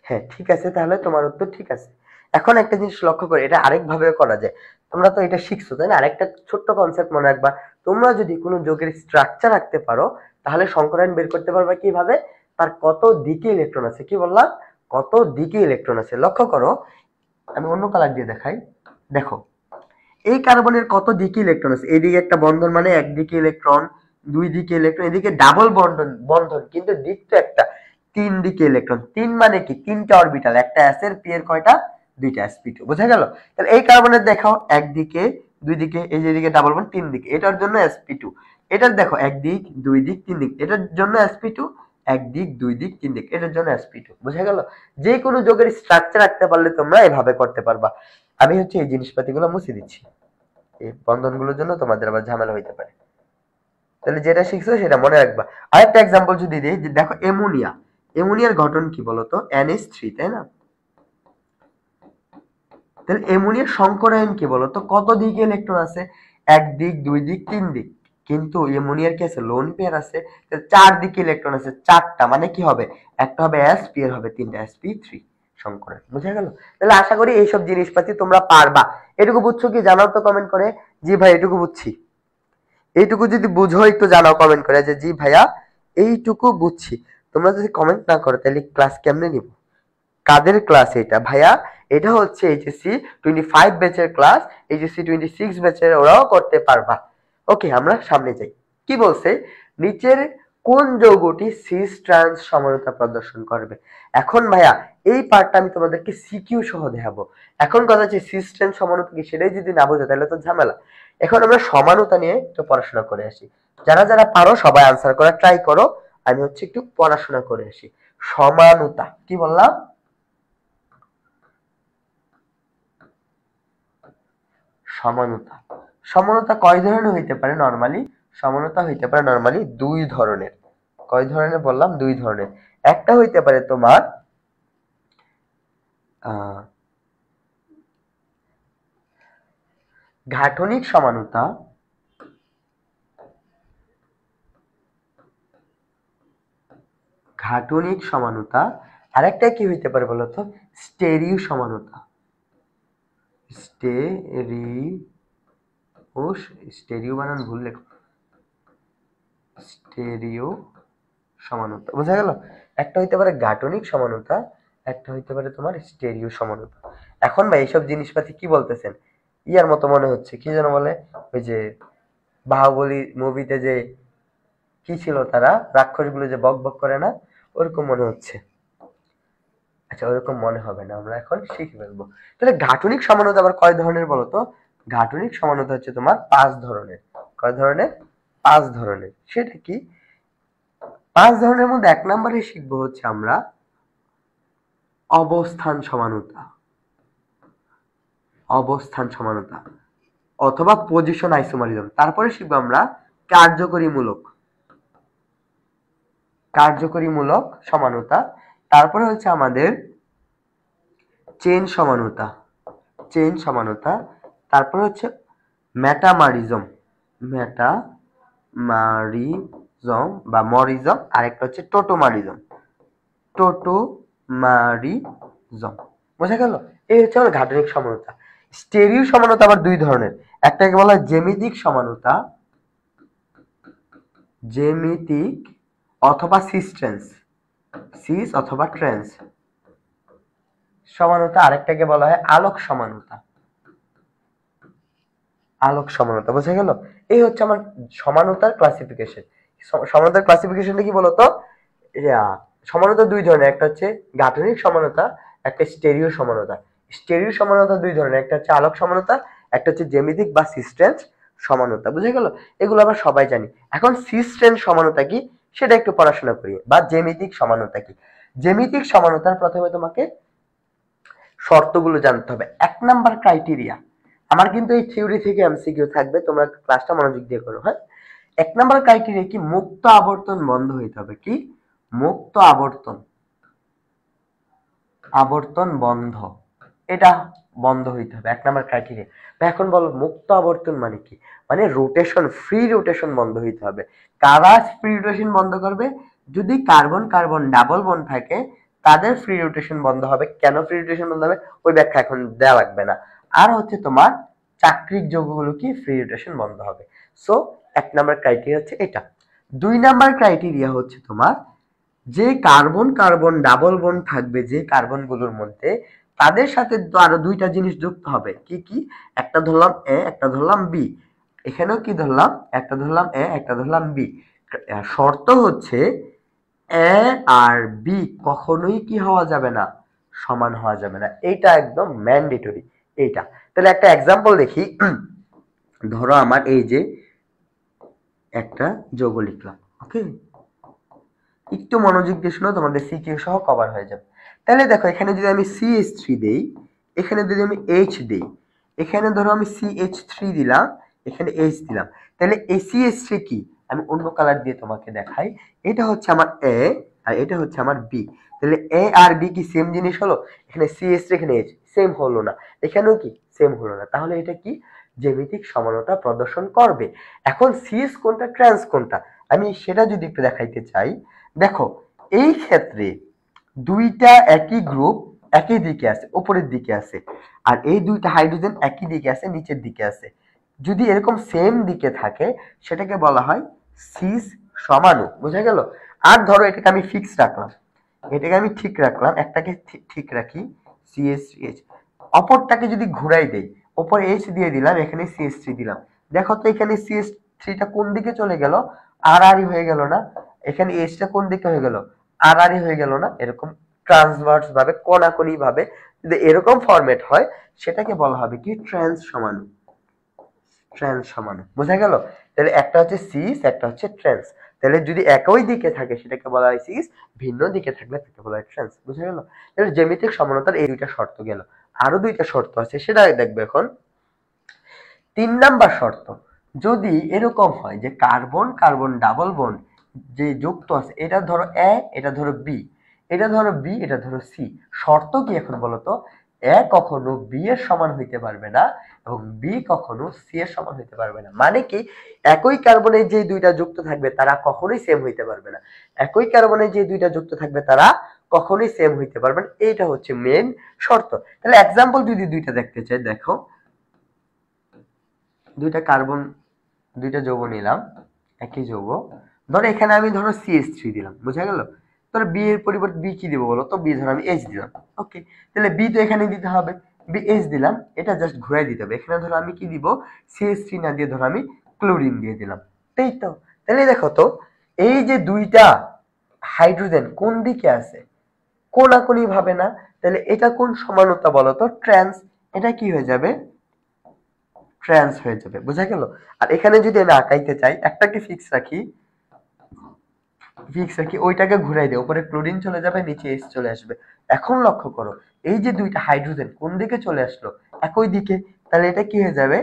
হ্যাঁ ঠিক আছে, তাহলে তোমার উত্তর ঠিক আছে। এখন একটা জিনিস লক্ষ্য করে, এটা আরেক ভাবে করা যায়। তোমরা তো এটা শিখছো তাই না? আরেকটা ছোট্ট কনসেপ্ট মনে রাখবা, তোমরা যদি কোনো যোগের স্ট্রাকচার রাখতে পারো তাহলে সংকরায়ন বের করতে পারবা কিভাবে, তার কত দিকে ইলেকট্রন আছে। কি বললাম? কত দিকে ইলেকট্রন আছে। লক্ষ্য করো, আমি অন্য কালার দিয়ে দেখাই। দেখো এই কার্বনের কত দিকে ইলেকট্রন আছে। এদিকে একটা বন্ধন মানে একদিকে ইলেকট্রন, দুই দিকে ইলেকট্রন, এদিকে ডাবল বন্ধন বন্ধন কিন্তু দিক তো একটা, তিন দিকে ইলেকট্রন। তিন মানে কি? তিনটা অরবিটাল, একটা এস এর, পি এর কয়টা? দুইটা, sp2। বোঝা গেল? তাহলে এই কার্বনের দেখাও একদিকে, দুই দিকে, এই যে এদিকে ডাবল বন্ড তিন দিকে, এটার জন্য sp2। এটার দেখো একদিক, দুই দিক, তিন দিক, এটার জন্য sp2, একদিক, দুই দিক, তিন দিক, এটার জন্য sp2। বোঝা গেল? যে কোনো যোগের স্ট্রাকচার রাখতে পারলে তোমরা এভাবে করতে পারবা। আমি হচ্ছে এই জিনিসপাতিগুলো মুছে দিচ্ছি, এই বন্ধনগুলোর জন্য তোমাদের আবার ঝামেলা হইতে পারে। তাহলে যেটা শিখছো সেটা মনে রাখবা। আরেকটা এক্সাম্পল যদি দিই, দেখো অ্যামোনিয়া, অ্যামোনিয়ার গঠন কি বলতো? NH3, তাই না? তাহলে অ্যামোনিয়ার সংকরায়ন কি বলতো? কত দিকে ইলেকট্রন আছে? এক দিক, দুই দিক, তিন দিক। কিন্তু অ্যামোনিয়ার কি আছে? লোন পেয়ার আছে। তাহলে চার দিকে ইলেকট্রন আছে, চারটা, মানে কি হবে? একটা হবে s, p এর হবে তিনটা, sp3 সংকরায়ন। বুঝা গেল? তাহলে আশা করি এইসব জিনিসপাতি তোমরা পারবা। এটুকু বুঝছো কি জানাও তো কমেন্ট করে, জি ভাই এটুকু বুঝছি। এইটুকু যদি বুঝো একটু জানাও কমেন্ট করে যে জি ভাইয়া এইটুকু বুঝছি। তোমরা যদি কমেন্ট না করো তাহলে ক্লাস কেমনে নিব? কাদের ক্লাস এটা ভাইয়া? এটা হচ্ছে এইচএসসি 25 ব্যাচের ক্লাস, এইচএসসি 26 ব্যাচের, ওরাও করতে পারবা। ওকে, আমরা সামনে যাই। কি বলছে? নিচের কোন যৌগটি সিস ট্রান্স সমানতা প্রদর্শন করবে? এখন ভাইয়া এই পার্টটা আমি তোমাদেরকে সিকিউ সহ দেখাবো। এখন কথা হচ্ছে সিস ট্রান্স সমানতা কি সেটাই যদি না বোঝো তাহলে তো ঝামেলা। এখন আমরা সমানতা নিয়ে একটু পড়াশোনা করে আসি। যারা যারা পারো সবাই আনসার করা ট্রাই করো, আমি হচ্ছে একটু পড়াশোনা করে আসি। সমানতা কি বললাম? সমানতা। সমানতা কয় ধরনের হইতে পারে নরমালি? সমানতা হইতে পারে নরমালি দুই ধরনের। কয় ধরনের বললাম? দুই ধরনের। একটা হইতে পারে তোমার ঘাটনিক সমানতা, ঘাটনিক সমানতা। আরেকটা কি হইতে পারে বলতো? স্টেরিও সমানতা। স্টেরিও, স্টেরিও বানান ভুল লেখো, স্টেরিও সমানতা। বোঝা গেল? একটা হইতে পারে গাঠনিক সমানতা, একটা হইতে পারে তোমার স্টেরিও সমানতা। এখন ভাই এইসব জিনিসপাতি কি বলতেছেন? ইয়ার মতো মনে হচ্ছে, কি যেন বলে, ওই যে বাহুবলী মুভিতে যে কি ছিল, তারা রাক্ষসগুলো যে বক বক করে না, ওরকম মনে হচ্ছে। আচ্ছা ওরকম মনে হবে না, আমরা এখন শিখে ফেলবো। তাহলে গাঠনিক সমানতা আবার কয় ধরনের বলতো? গাঠনিক সমানতা হচ্ছে তোমার 5 ধরনের। কয় ধরনের? 5 ধরনের। সেটা কি? 5 ধরনের মধ্যে 1 নম্বরে শিখবো হচ্ছে আমরা অবস্থান সমানতা, অবস্থান সমানতা অথবা পজিশন আইসোমারিজম। তারপরে শিখবো আমরা কার্যকরীমূলক, কার্যকরীমূলক সমানতা। তারপরে হচ্ছে আমাদের চেইন সমানতা, চেইন সমানতা। তারপরে হচ্ছে মেটামারিজম, মেটামারিজম বা মরিজম। আরেকটা হচ্ছে টোটোমারিজম, টোটোমারিজম। বোঝা গেল? এই হচ্ছে আমার ঘাটনিক সমানতা। স্টেরিও সমানতা আবার দুই ধরনের। একটাকে বলা হয় জ্যামিতিক সমানতা, জ্যামিতিক অথবা সিস ট্রান্স, সিস অথবা ট্রান্স সমানতা। আরেকটাকে বলা হয় আলোক সমানতা, আলোক সমানতা। বোঝা গেল? এই হচ্ছে আমার সমানতার ক্লাসিফিকেশন। সমানতার ক্লাসিফিকেশনটা কি বলতো? সমানতা দুই ধরনের, একটা হচ্ছে গাঠনিক সমানতা, একটা স্টেরিও সমানতা। স্টেরিও সমানতা দুই ধরনের, একটা হচ্ছে আলোক সমানতা, একটা হচ্ছে জ্যামিতিক বা সিস্টেন্স সমানতা। বুঝে গেল? এগুলো আমরা সবাই জানি। এখন সিস্টেন্স সমানতা কি সেটা একটু পড়াশোনা করি, বা জ্যামিতিক সমানতা কি। জ্যামিতিক সমানতার প্রথমে তোমাকে শর্তগুলো জানতে হবে। 1 নাম্বার ক্রাইটেরিয়া, আমার কিন্তু এই থিওরি থেকে এমসিকিউ থাকবে, তোমরা ক্লাসটা মনোযোগ দিয়ে করো। হ্যাঁ, 1 নাম্বার ক্রাইটেরিয়া কি, মুক্ত আবর্তন বন্ধ হইতে হবে। কি, মুক্ত আবর্তন বন্ধ, এটা বন্ধ হইতে হবে 1 নাম্বার ক্রাইটেরিয়া। এখন বলো মুক্ত আবর্তন মানে কি, মানে রোটেশন, ফ্রি রোটেশন বন্ধ হইতে হবে। কারা ফ্রি রোটেশন বন্ধ করবে, যদি কার্বন কার্বন ডাবল বন্ড থাকে তাদের ফ্রি রোটেশন বন্ধ হবে। কেন ফ্রি রোটেশন বন্ধ হবে ওই ব্যাখ্যা এখন দেওয়া লাগবে না। আর হচ্ছে তোমার চাক্রিক যৌগগুলো কি ফ্রি রোটেশন বন্ধ হবে। সো 1 নাম্বার ক্রাইটেরিয়া হচ্ছে এটা। 2 নাম্বার ক্রাইটেরিয়া হচ্ছে তোমার যে কার্বন কার্বন ডাবল বন্ড থাকবে যে কার্বনগুলোর মধ্যে, তাদের সাথে আরো দুইটা জিনিস যুক্ত হবে। কি কি, একটা ধরলাম এ, একটা ধরলাম বি। এখানেও কি ধরলাম, একটা ধরলাম এ, একটা ধরলাম বি। শর্ত হচ্ছে এ আর বি কখনোই কি হওয়া যাবে না, সমান হওয়া যাবে না। এইটা একদম ম্যান্ডেটরি এইটা। তাহলে একটা এক্সাম্পল দেখি। ধরো আমার এই যে একটা যৌগ লিখলাম, ওকে, একটু মনোযোগ দিয়ে শোনো, তোমাদের সিকিউ সহ কভার হয়ে যাবে। তাহলে দেখো এখানে যদি আমি CH3 দেই, এখানে যদি আমি H দেই, এখানে ধরো আমি CH3 দিলাম, এখানে H দিলাম, তাহলে এই CH3 কি, আমি অন্য কালার দিয়ে তোমাকে দেখাই। এটা হচ্ছে আমার A আর এটা হচ্ছে আমার B। তাহলে A আর B কি সেম জিনিস হলো, এখানে CH3 এখানে H সেম হলো না, এখানেও কি সেম হলো না। তাহলে এটা কি, জ্যামিতিক সমানতা প্রদর্শন করবে। এখন CH কোনটা, ট্রান্স কোনটা, আমি সেটা যদি একটু দেখাইতে চাই। দেখো এই ক্ষেত্রে দুইটা একই গ্রুপ একই দিকে আছে, উপরের দিকে আছে, আর এই দুইটা হাইড্রোজেন একই দিকে আছে, নিচের দিকে আছে। যদি এরকম সেম দিকে থাকে সেটাকে বলা হয় সিস সমাণু, বোঝা গেল। আর ধরো এটাকে আমি ফিক্স রাখলাম, এটাকে আমি ঠিক রাখলাম, একটাকে ঠিক রাখি CH3H, অপরটাকে যদি ঘুরাই দেই, উপরে H দিয়ে দিলাম, এখানে CH3 দিলাম, দেখো তো এখানে CH3টা কোন দিকে চলে গেল, আড়াআড়ি হয়ে গেল না। এখানে H টা কোন দিকে হয়ে গেল, আড়াআড়ি হয়ে গেল না। এরকম ট্রান্সভার্স ভাবে, কোনাকুনি ভাবে যদি এরকম ফরম্যাট হয় সেটাকে বলা হবে কি, ট্রান্স সমাণু। ট্রান্স সমাণু, বোঝা গেল। তাহলে একটা হচ্ছে সিস, একটা হচ্ছে ট্রান্স। তাহলে যদি একই দিকে থাকে সেটাকে বলা হয় সিস, ভিন্ন দিকে থাকলে তাকে বলা হয় ট্রান্স, বুঝা গেল। তাহলে জ্যামিতিক সমানতার এই দুইটা শর্ত গেল, আরো দুইটা শর্ত আছে সেটা দেখবে এখন। 3 নাম্বার শর্ত, যদি এরকম হয় যে কার্বন কার্বন ডাবল বন্ড যে যুক্ত আছে, এটা ধরো এ, এটা ধরো বি, এটা ধরো বি, এটা ধরো সি। শর্ত কি এখন বলতো, এ কখনো বি এর সমান হইতে পারবে না এবং বি কখনো সি এর সমান হইতে পারবে না। মানে কি, একই কার্বনে যে দুইটা যুক্ত থাকবে তারা কখনোই সেম হইতে পারবে না। একই কার্বনে যে দুইটা যুক্ত থাকবে তারা কখনোই সেম হইতে পারবে না, এইটা হচ্ছে মেইন শর্ত। তাহলে एग्जांपल যদি দুইটা দেখতে চাই, দেখো দুইটা কার্বন, দুইটা যৌগ নিলাম, একই যৌগ। ধরো এখানে আমি ধরো CH3 দিলাম, বুঝা গেল। ধরো বি এর পরিবর্তে বি কি দিব বলো তো, বি ধরো আমি H দিলাম, ওকে। তাহলে বি তো এখানে দিতে হবে, বি H দিলাম, এটা জাস্ট ঘুরাই দিতে হবে। এখানে ধরো আমি কি দিব, CH3 না দিয়ে ধরো আমি ক্লোরিন দিয়ে দিলাম, তাই তো। তাহলে দেখো তো এই যে দুইটা হাইড্রোজেন কোন দিকে আছে, কোনাকুনি ভাবে না। তাহলে এটা কোন সমানতা বলো তো, ট্রান্স। এটা কি হয়ে যাবে, ট্রান্স হয়ে যাবে, বোঝা গেল। আর এখানে যদি আমি আঁকাইতে চাই, একটাকে ফিক্স রাখি, ওইটাকে ঘুরাই দিই, উপরে ক্লোরিন চলে যাবে, নিচে এস চলে আসবে। এখন লক্ষ্য করো এই যে দুইটা হাইড্রোজেন কোন দিকে চলে আসলো, একই দিকে। তাহলে এটা কি হয়ে যাবে,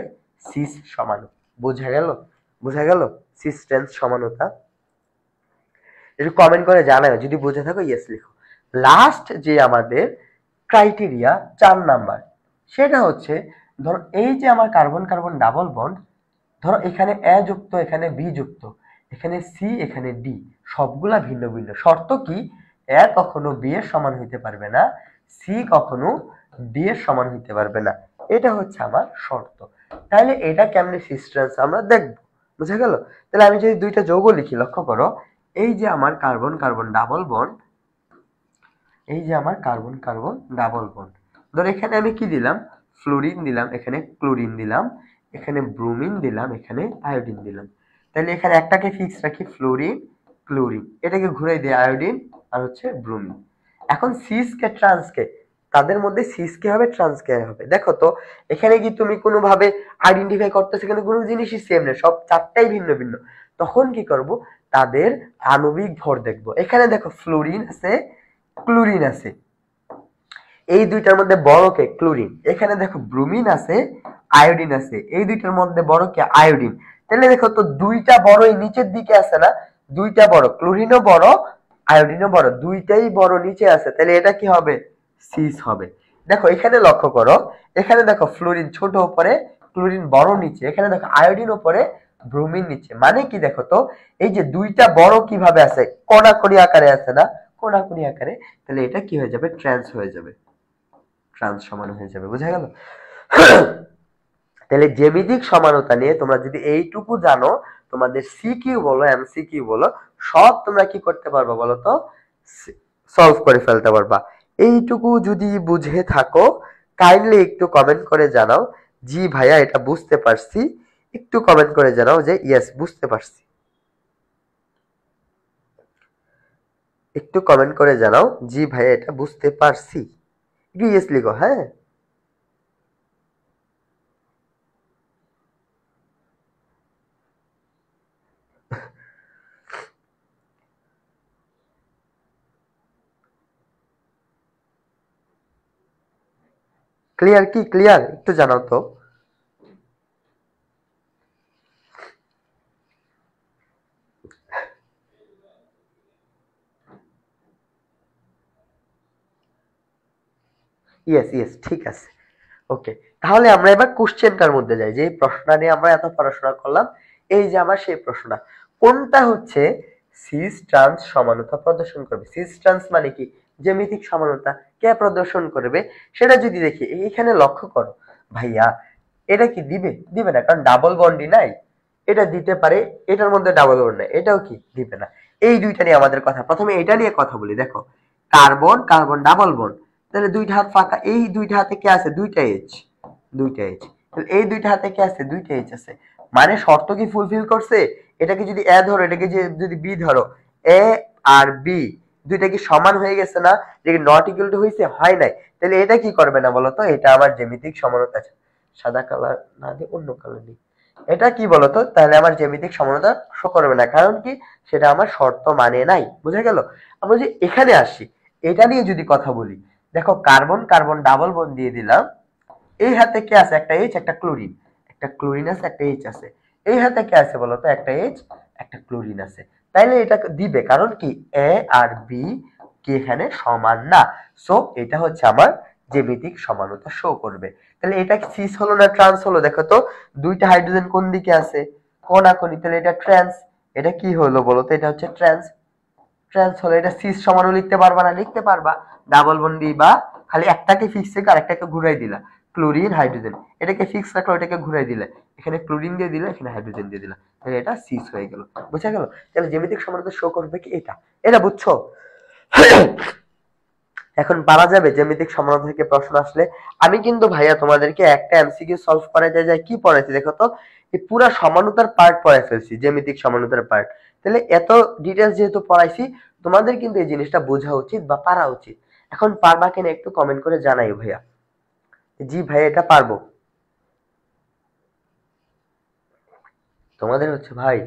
সিস সমাণু, বোঝা গেল। বোঝা গেল সিস ট্রান্স সমানতা। একটু কমেন্ট করে জানাও যদি বুঝে থাকো, ইয়েস লিখো। লাস্ট যে আমাদের ক্রাইটেরিয়া 4 নাম্বার, সেটা হচ্ছে ধরো এই যে আমার কার্বন কার্বন ডাবল বন্ড, ধরো এখানে এ যুক্ত, এখানে বি যুক্ত, এখানে সি, এখানে ডি, সবগুলা ভিন্ন ভিন্ন। শর্ত কি, এ কখনো বি এর সমান হইতে পারবে না, সি কখনো ডি এর সমান হইতে পারবে না, এটা হচ্ছে আমার শর্ত। তাহলে এটা কেমনে সিস্টেন্স আমরা দেখব, বুঝা গেল। তাহলে আমি যদি দুইটা যৌগ লিখি, লক্ষ্য করো এই যে আমার কার্বন কার্বন ডাবল বন্ড, এই যে আমার কার্বন কার্বন ডাবল বন্ড, ধর এখানে আমি কি দিলাম, ফ্লোরিন দিলাম, এখানে ক্লোরিন দিলাম, এখানে ব্রোমিন দিলাম, এখানে আয়োডিন দিলাম। তাহলে এখানে একটাকে ফিক্স রাখি, ফ্লোরিন ক্লোরিন, এটাকে ঘুরাই দিই আয়োডিন আর হচ্ছে ব্রোমিন। এখন সিস কে ট্রান্স কে, তাদের মধ্যে সিস কে হবে, ট্রান্স কে হবে। দেখো তো এখানে কি তুমি কোনো ভাবে আইডেন্টিফাই করতেছো, এখানে কোনো জিনিসই সেম না, সব চারটাই ভিন্ন ভিন্ন। তখন কি করব, তাদের আণবিক ভর দেখব। এখানে দেখো ফ্লোরিন আছে, ক্লোরিন আছে, এই দুইটার মধ্যে বড় কে? ক্লোরিন। এখানে দেখো ব্রোমিন আছে, আয়োডিন আছে, এই দুইটার মধ্যে বড় কে? আয়োডিন। তাহলে দেখো তো দুইটা বড়ই নিচের দিকে আছে না, দুইটা বড়, ক্লোরিনও বড় আয়োডিনও বড়, দুইটাই বড় নিচে আছে, তাহলে এটা কি হবে? সিস হবে। দেখো এখানে লক্ষ্য করো, এখানে দেখো ফ্লোরিন ছোট উপরে, ক্লোরিন বড় নিচে, এখানে দেখো আয়োডিন উপরে, ব্রোমিন নিচে, মানে কি দেখো তো এই যে দুইটা বড় কিভাবে আছে? কণাকণি আকারে আছে না, কণাকণি আকারে, তাহলে এটা কি হয়ে যাবে? ট্রান্স হয়ে যাবে, ট্রান্স সমান হয়ে যাবে। বোঝা গেল? তাহলে জ্যামিতিক সমানতা নিয়ে তোমরা যদি এইটুকু জানো, তোমাদের সিকিউ বলো এমসিকিউ বলো, সব তোমরা কি করতে পারবা বলো তো? সলভ করে ফেলতে পারবা। এইটুকু যদি বুঝে থাকো কাইন্ডলি একটু কমেন্ট করে জানাও, জি ভাইয়া এটা বুঝতে পারছি। একটু কমেন্ট করে জানাও যে ইয়েস বুঝতে পারছি। একটু কমেন্ট করে জানাও জি ভাইয়া এটা বুঝতে পারছি। একটু ইয়েস লিখো। হ্যাঁ, ক্লিয়ার কি? ক্লিয়ার? একটু জানাও তো। ইয়েস ইয়েস, ঠিক আছে। ওকে, তাহলে আমরা এবার কোশ্চেনটার মধ্যে যাই, যে প্রশ্নটা নিয়ে আমরা এত পড়াশোনা করলাম। এই যে আমার সেই প্রশ্নটা, কোনটা হচ্ছে সিস ট্রান্স সমানতা প্রদর্শন করবে? সিস ট্রান্স মানে কি? জ্যামিতিক সমানতা কে প্রদর্শন করবে সেটা যদি দেখি, এইখানে লক্ষ্য করো ভাইয়া, এটা কি দিবে? দিবে না, কারণ ডাবল বন্ডই নাই। এটা দিতে পারে, এটার মধ্যে ডাবল বন্ড নাই, এটাও কি দিবে না। এই দুইটা নিয়ে আমাদের কথা, প্রথমে এটা নিয়ে কথা বলি। দেখো কার্বন কার্বন ডাবল বন্ড, তাহলে দুইটা হাত ফাঁকা, এই দুইটা হাতে কি আছে? দুইটা এইচ, দুইটা এইচ। তাহলে এই দুইটা হাতে কি আছে? দুইটা এইচ আছে, মানে শর্ত কি ফুলফিল করছে? এটাকে যদি এ ধরো, এটাকে যদি বি ধরো, এ আর বি দুইটা কি সমান হয়ে গেছে না? যে নট ইকুয়াল টু হয়েছে? হয় নাই। তাহলে এটা কি করবে না বলতো? এটা আমার জ্যামিতিক সমানতা আছে। সাদা কালার না দিয়ে অন্য কালার দিই। এটা কি বলতো? তাহলে আমার জ্যামিতিক সমানতা শো করবে না, কারণ কি? সেটা আমার শর্ত মানে নাই। বুঝা গেল? আমরা যে এখানে আসি, এটা নিয়ে যদি কথা বলি, দেখো কার্বন কার্বন ডাবল বন্ড দিয়ে দিলাম, এই হাতে কে আছে? একটা এইচ একটা ক্লোরিন, একটা ক্লোরিন আছে একটা এইচ আছে। এই হাতে কে আছে বলতো? একটা এইচ একটা ক্লোরিন আছে। তাইলে এটা দিবে, কারণ কি? এ আর বি কি এখানে সমান না। সো এটা হচ্ছে আমার জ্যামিতিক সমানতা শো করবে। তাহলে এটা কি সিস হলো না ট্রান্স হলো? দেখো তো দুইটা হাইড্রোজেন কোন দিকে আছে? কোনাকুনি, তাহলে এটা ট্রান্স। এটা কি হলো বলতো? এটা হচ্ছে ট্রান্স। ট্রান্স হলে এটা সিস সমানও লিখতে পারবা না? লিখতে পারবা, ডাবল বন্ডি বা খালি একটাকে ফিক্স রেখে আরেকটাকে ঘুরাই দিলা, ক্লোরিন হাইড্রোজেন, এটাকে ফিক্স রাখলো, এটাকে ঘুরাই দিলে, এখানে ক্লোরিন দিয়ে দিলে, এখানে হাইড্রোজেন দিয়ে দিলা, তাহলে এটা সিস হয়ে গেল। বুঝা গেল? তাহলে জ্যামিতিক সমানতা শো করবে কি? এটা, এটা বুঝছো? এখন পারা যাবে জ্যামিতিক সমানতা থেকে প্রশ্ন আসলে। আমি কিন্তু ভাইয়া তোমাদেরকে একটা এমসিকিউ সলভ করাতে যায় কি পড়াইছি দেখো তো, এই পুরো সমানতার পার্ট পড়াই ফেলছি, জ্যামিতিক সমানতার পার্ট। তাহলে এত ডিটেইলস যেহেতু পড়াইছি, তোমাদের কিন্তু এই জিনিসটা বোঝা উচিত বা পারা উচিত। এখন পারবা কিনা একটু কমেন্ট করে জানাই ভাইয়া। জি ভাইয়া এটা পারবো। তোমাদের হচ্ছে ভাই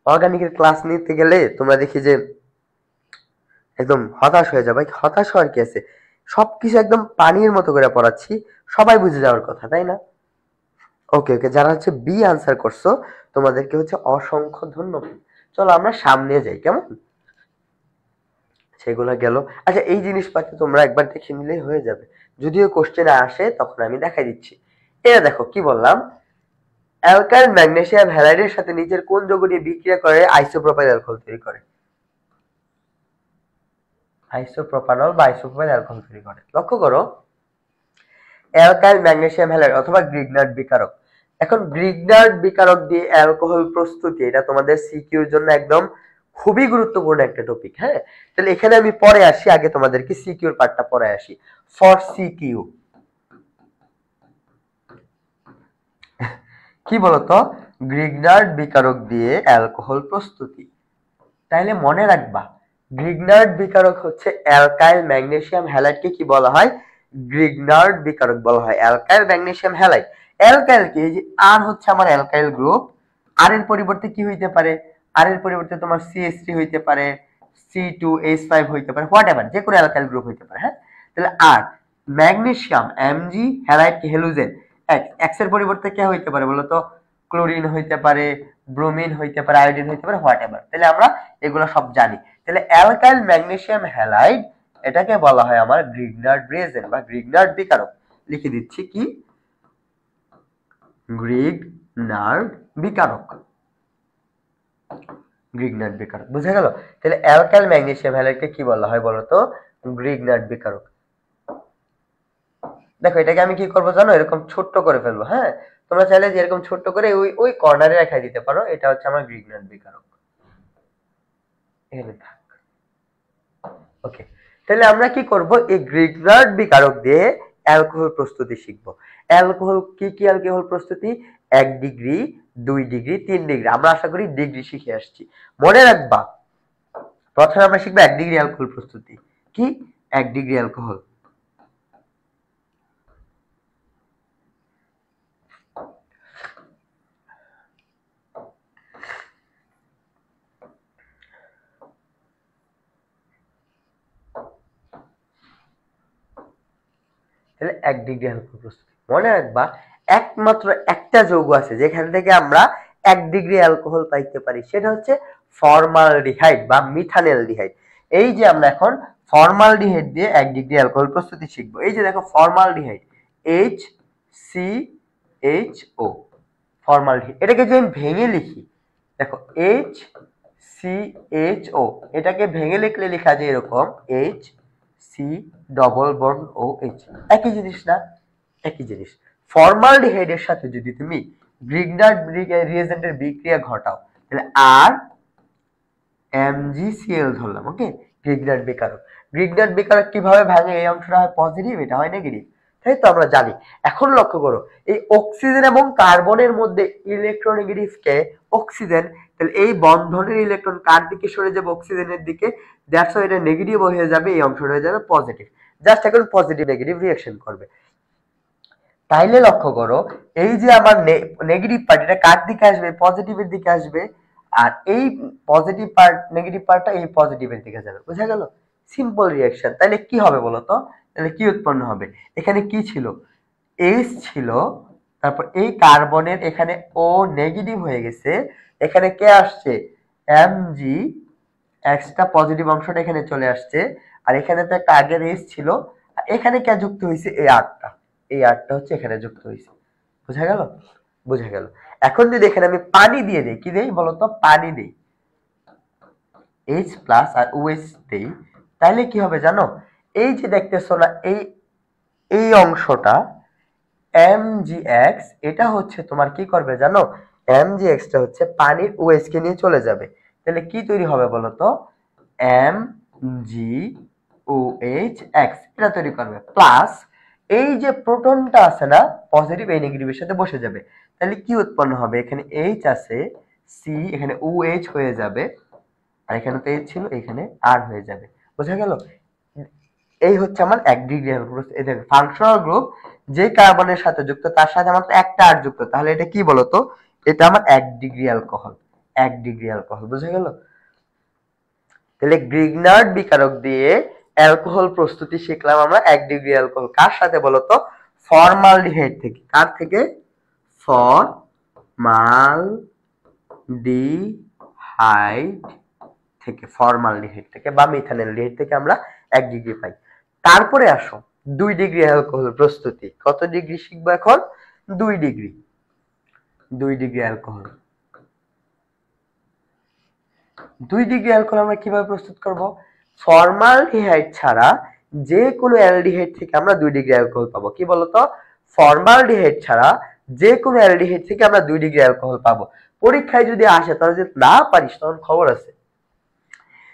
অর্গানিকের ক্লাস নিতে গেলে তোমরা দেখি যে একদম হতাশ হয়ে যাবে। হতাশ হওয়ার কি আছে? সবকিছু একদম পানির মতো করে পড়াচ্ছি, সবাই বুঝে যাওয়ার কথা, তাই না? ওকে ওকে, যারা হচ্ছে বি আনসার করছো তোমাদেরকে হচ্ছে অসংখ্য ধন্যবাদ। চলো আমরা সামনে যাই, কেমন? সেগুলো গেল। আচ্ছা এই জিনিসপাতি তোমরা একবার দেখে নিলেই হয়ে যাবে, যদিও কোশ্চেনে আসে তখন আমি দেখাই দিচ্ছি। এটা দেখো কি বললাম, অ্যালকাইল ম্যাগনেসিয়াম হ্যালাইডের সাথে নিচের কোন যৌগটি বিক্রিয়া করে আইসোপ্রোপাইল অ্যালকোহল তৈরি করে? আইসোপ্রোপানল বা আইসোপ্রোপাইল অ্যালকোহল তৈরি করে। লক্ষ্য করো, অ্যালকাইল ম্যাগনেসিয়াম হ্যালাইড অথবা গ্রিগনার্ড বিকারক। এখন গ্রিগনার্ড বিকারক দিয়ে অ্যালকোহল প্রস্তুতি, এটা তোমাদের সিকিউর জন্য একদম খুবই গুরুত্বপূর্ণ একটা টপিক। হ্যাঁ, তাহলে এখানে আমি পরে আসি, আগে তোমাদেরকে সিকিউর পার্টটা পরে আসি। ফর সিকিউ কি বলতো? গ্রিগনার্ড বিকারক দিয়ে অ্যালকোহল প্রস্তুতি। তাইলে মনে রাখবা, গ্রিগনার্ড বিকারক হচ্ছে অ্যালকাইল ম্যাগনেসিয়াম হ্যালাইডকে কি বলা হয়? গ্রিগনার্ড বিকারক বলা হয়। অ্যালকাইল ম্যাগনেসিয়াম হ্যালাইড, অ্যালকাইল কি? এই যে আর হচ্ছে আমার অ্যালকাইল গ্রুপ, আর এর পরিবর্তে কি হইতে পারে? আর এর পরিবর্তে তোমার CH3 হইতে পারে, C2H5 হইতে পারে, হোয়াট এভার, যে কোনো অ্যালকাইল গ্রুপ হইতে পারে। হ্যাঁ, তাহলে আর ম্যাগনেসিয়াম Mg হ্যালাইড কি হ্যালোজেন এক্স এর পরিবর্তে কে হইতে পারে বলো তো ক্লোরিন হইতে পারে ব্রোমিন হইতে পারে আয়োডিন হইতে পারে হোয়াটএভার তাহলে আমরা এগুলো সব জানি তাহলে অ্যালকাইল ম্যাগনেসিয়াম হ্যালাইড এটাকে বলা হয় আমার গ্রিগনার্ড রিয়েজেন্ট বা গ্রিগনার্ড বিকারক লিখে দিচ্ছি কি গ্রিগনার্ড বিকারক গ্রিগনার্ড বিকারক বুঝা গেল তাহলে অ্যালকাইল ম্যাগনেসিয়াম হ্যালাইডকে কি বলা হয় বলো তো গ্রিগনার্ড বিকারক দেখো এটাকে আমি কি করব জানো এরকম ছোট করে ফেলবো হ্যাঁ তোমরা চাইলে যে এরকম ছোট করে ওই ওই কর্নারে রেখে দিতে পারো এটা হচ্ছে আমার গ্রিগনার্ড বিকারক এখানে থাক ওকে তাহলে আমরা কি করব এই গ্রিগনার্ড বিকারক দিয়ে অ্যালকোহল প্রস্তুতি শিখব অ্যালকোহল কি অ্যালকোহল প্রস্তুতি 1 ডিগ্রি 2 ডিগ্রি 3 ডিগ্রি আমরা আশা করি ডিগ্রি শিখে আসছি মনে রাখবা প্রথমে আমরা শিখব 1 ডিগ্রি অ্যালকোহল প্রস্তুতি কি 1 ডিগ্রি অ্যালকোহল তাহলে 1 ডিগ্রি অ্যালকোহল প্রস্তুতি মনে রাখবা একমাত্র একটা যৌগ আছে যেখান থেকে আমরা 1 ডিগ্রি অ্যালকোহল পাইতে পারি সেটা হচ্ছে ফর্মালডিহাইড বা মিথানলডিহাইড এই যে আমরা এখন ফর্মালডিহাইড দিয়ে 1 ডিগ্রি অ্যালকোহল প্রস্তুতি শিখব এই যে দেখো ফর্মালডিহাইড HCHO ফর্মালডিহাইড এটাকে যদি আমি ভেঙে লিখি দেখো HCHO এটাকে ভেঙে লিখলে লেখা যায় এরকম C ডবল বন্ড OH একই জিনিস না একই জিনিস ফর্মালডিহাইডের সাথে যদি তুমি গ্রিগনার্ড রিয়েজেন্টের বিক্রিয়া ঘটাও তাহলে আর MgCl ধরলাম ওকে গ্রিগনার্ড বিকারক কিভাবে ভাঙে এই অংশটা হয় পজিটিভ এটা হয় নেগেটিভ তাই তো আমরা জানি এখন লক্ষ্য করো এই অক্সিজেন এবং কার্বনের মধ্যে ইলেকট্রোনেগেটিভ কে অক্সিজেন তাহলে এই বন্ধনের ইলেকট্রন কার দিকে সরে যাবে অক্সিজেনের দিকে দ্যাটস হোয়াই এটা নেগেটিভ হয়ে যাবে এই অংশটা হয়ে যাবে পজিটিভ জাস্ট এখন পজিটিভ নেগেটিভ রিঅ্যাকশন করবে তাইলে লক্ষ্য করো এই যে আমার নেগেটিভ পার্ট এটা কার দিকে আসবে পজিটিভের দিকে আসবে আর এই পজিটিভ পার্ট নেগেটিভ পার্টটা এই পজিটিভের দিকে যাবে বুঝা গেল সিম্পল রিঅ্যাকশন তাহলে কি হবে বলো তো তাহলে কি উৎপন্ন হবে এখানে কি ছিল H ছিল তারপর এই কার্বনের এখানে O নেগেটিভ হয়ে গেছে এখানে কে আসছে Mg এক্সট্রা পজিটিভ অংশটা এখানে চলে আসছে আর এখানে তো একটা আগের H ছিল আর এখানে কে যুক্ত হয়েছে এই আটটা হচ্ছে এখানে যুক্ত হয়েছে বুঝা গেল এখন যদি এখানে আমি পানি দিয়ে দেই কি দেই বলতো পানি দেই H প্লাস আর OH দেই তাহলে কি হবে জানো এই যে দেখতেছো না এই অংশটা MgX এটা হচ্ছে তোমার কি করবে জানো MgX টা হচ্ছে পানির OH কে নিয়ে চলে যাবে তাহলে কি তৈরি হবে বলতো MgOH এটা তৈরি করবে প্লাস এই যে প্রোটনটা আছে না পজিটিভ এই নেগেটিভের সাথে বসে যাবে তাহলে কি উৎপন্ন হবে এখানে H আছে C এখানে OH হয়ে যাবে আর এখানে তো H ছিল এখানে R হয়ে যাবে বোঝা গেল এই হচ্ছে আমার 1 ডিগ্রি অ্যালকোহল এই দেখো ফাংশনাল গ্রুপ যে কার্বনের সাথে যুক্ত তার সাথে আমার একটা আর যুক্ত তাহলে এটা কি বলতো এটা আমার 1 ডিগ্রি অ্যালকোহল বুঝা গেল তাহলে গ্রিগনার্ড বিকারক দিয়ে অ্যালকোহল প্রস্তুতি শিখলাম আমরা 1 ডিগ্রি অ্যালকোহল কার সাথে বলতো ফর্মালডিহাইড থেকে কার থেকে ফর্মালডিহাইড থেকে বা মিথানলডিহাইড থেকে আমরা 1 ডিগ্রি পাই তারপরে আসো 2 ডিগ্রি অ্যালকোহল প্রস্তুতি কত ডিগ্রি শিখবো এখন 2 ডিগ্রি অ্যালকোহল 2 ডিগ্রি অ্যালকোহল আমরা কিভাবে প্রস্তুত করব ফর্মালডিহাইড ছাড়া যে কোনো অ্যালডিহাইড থেকে আমরা 2 ডিগ্রি অ্যালকোহল পাবো কি বলতো ফর্মালডিহাইড ছাড়া যে কোনো অ্যালডিহাইড থেকে আমরা 2 ডিগ্রি অ্যালকোহল পাবো পরীক্ষায় যদি আসে তাহলে যদি না পারিস তখন খবর আছে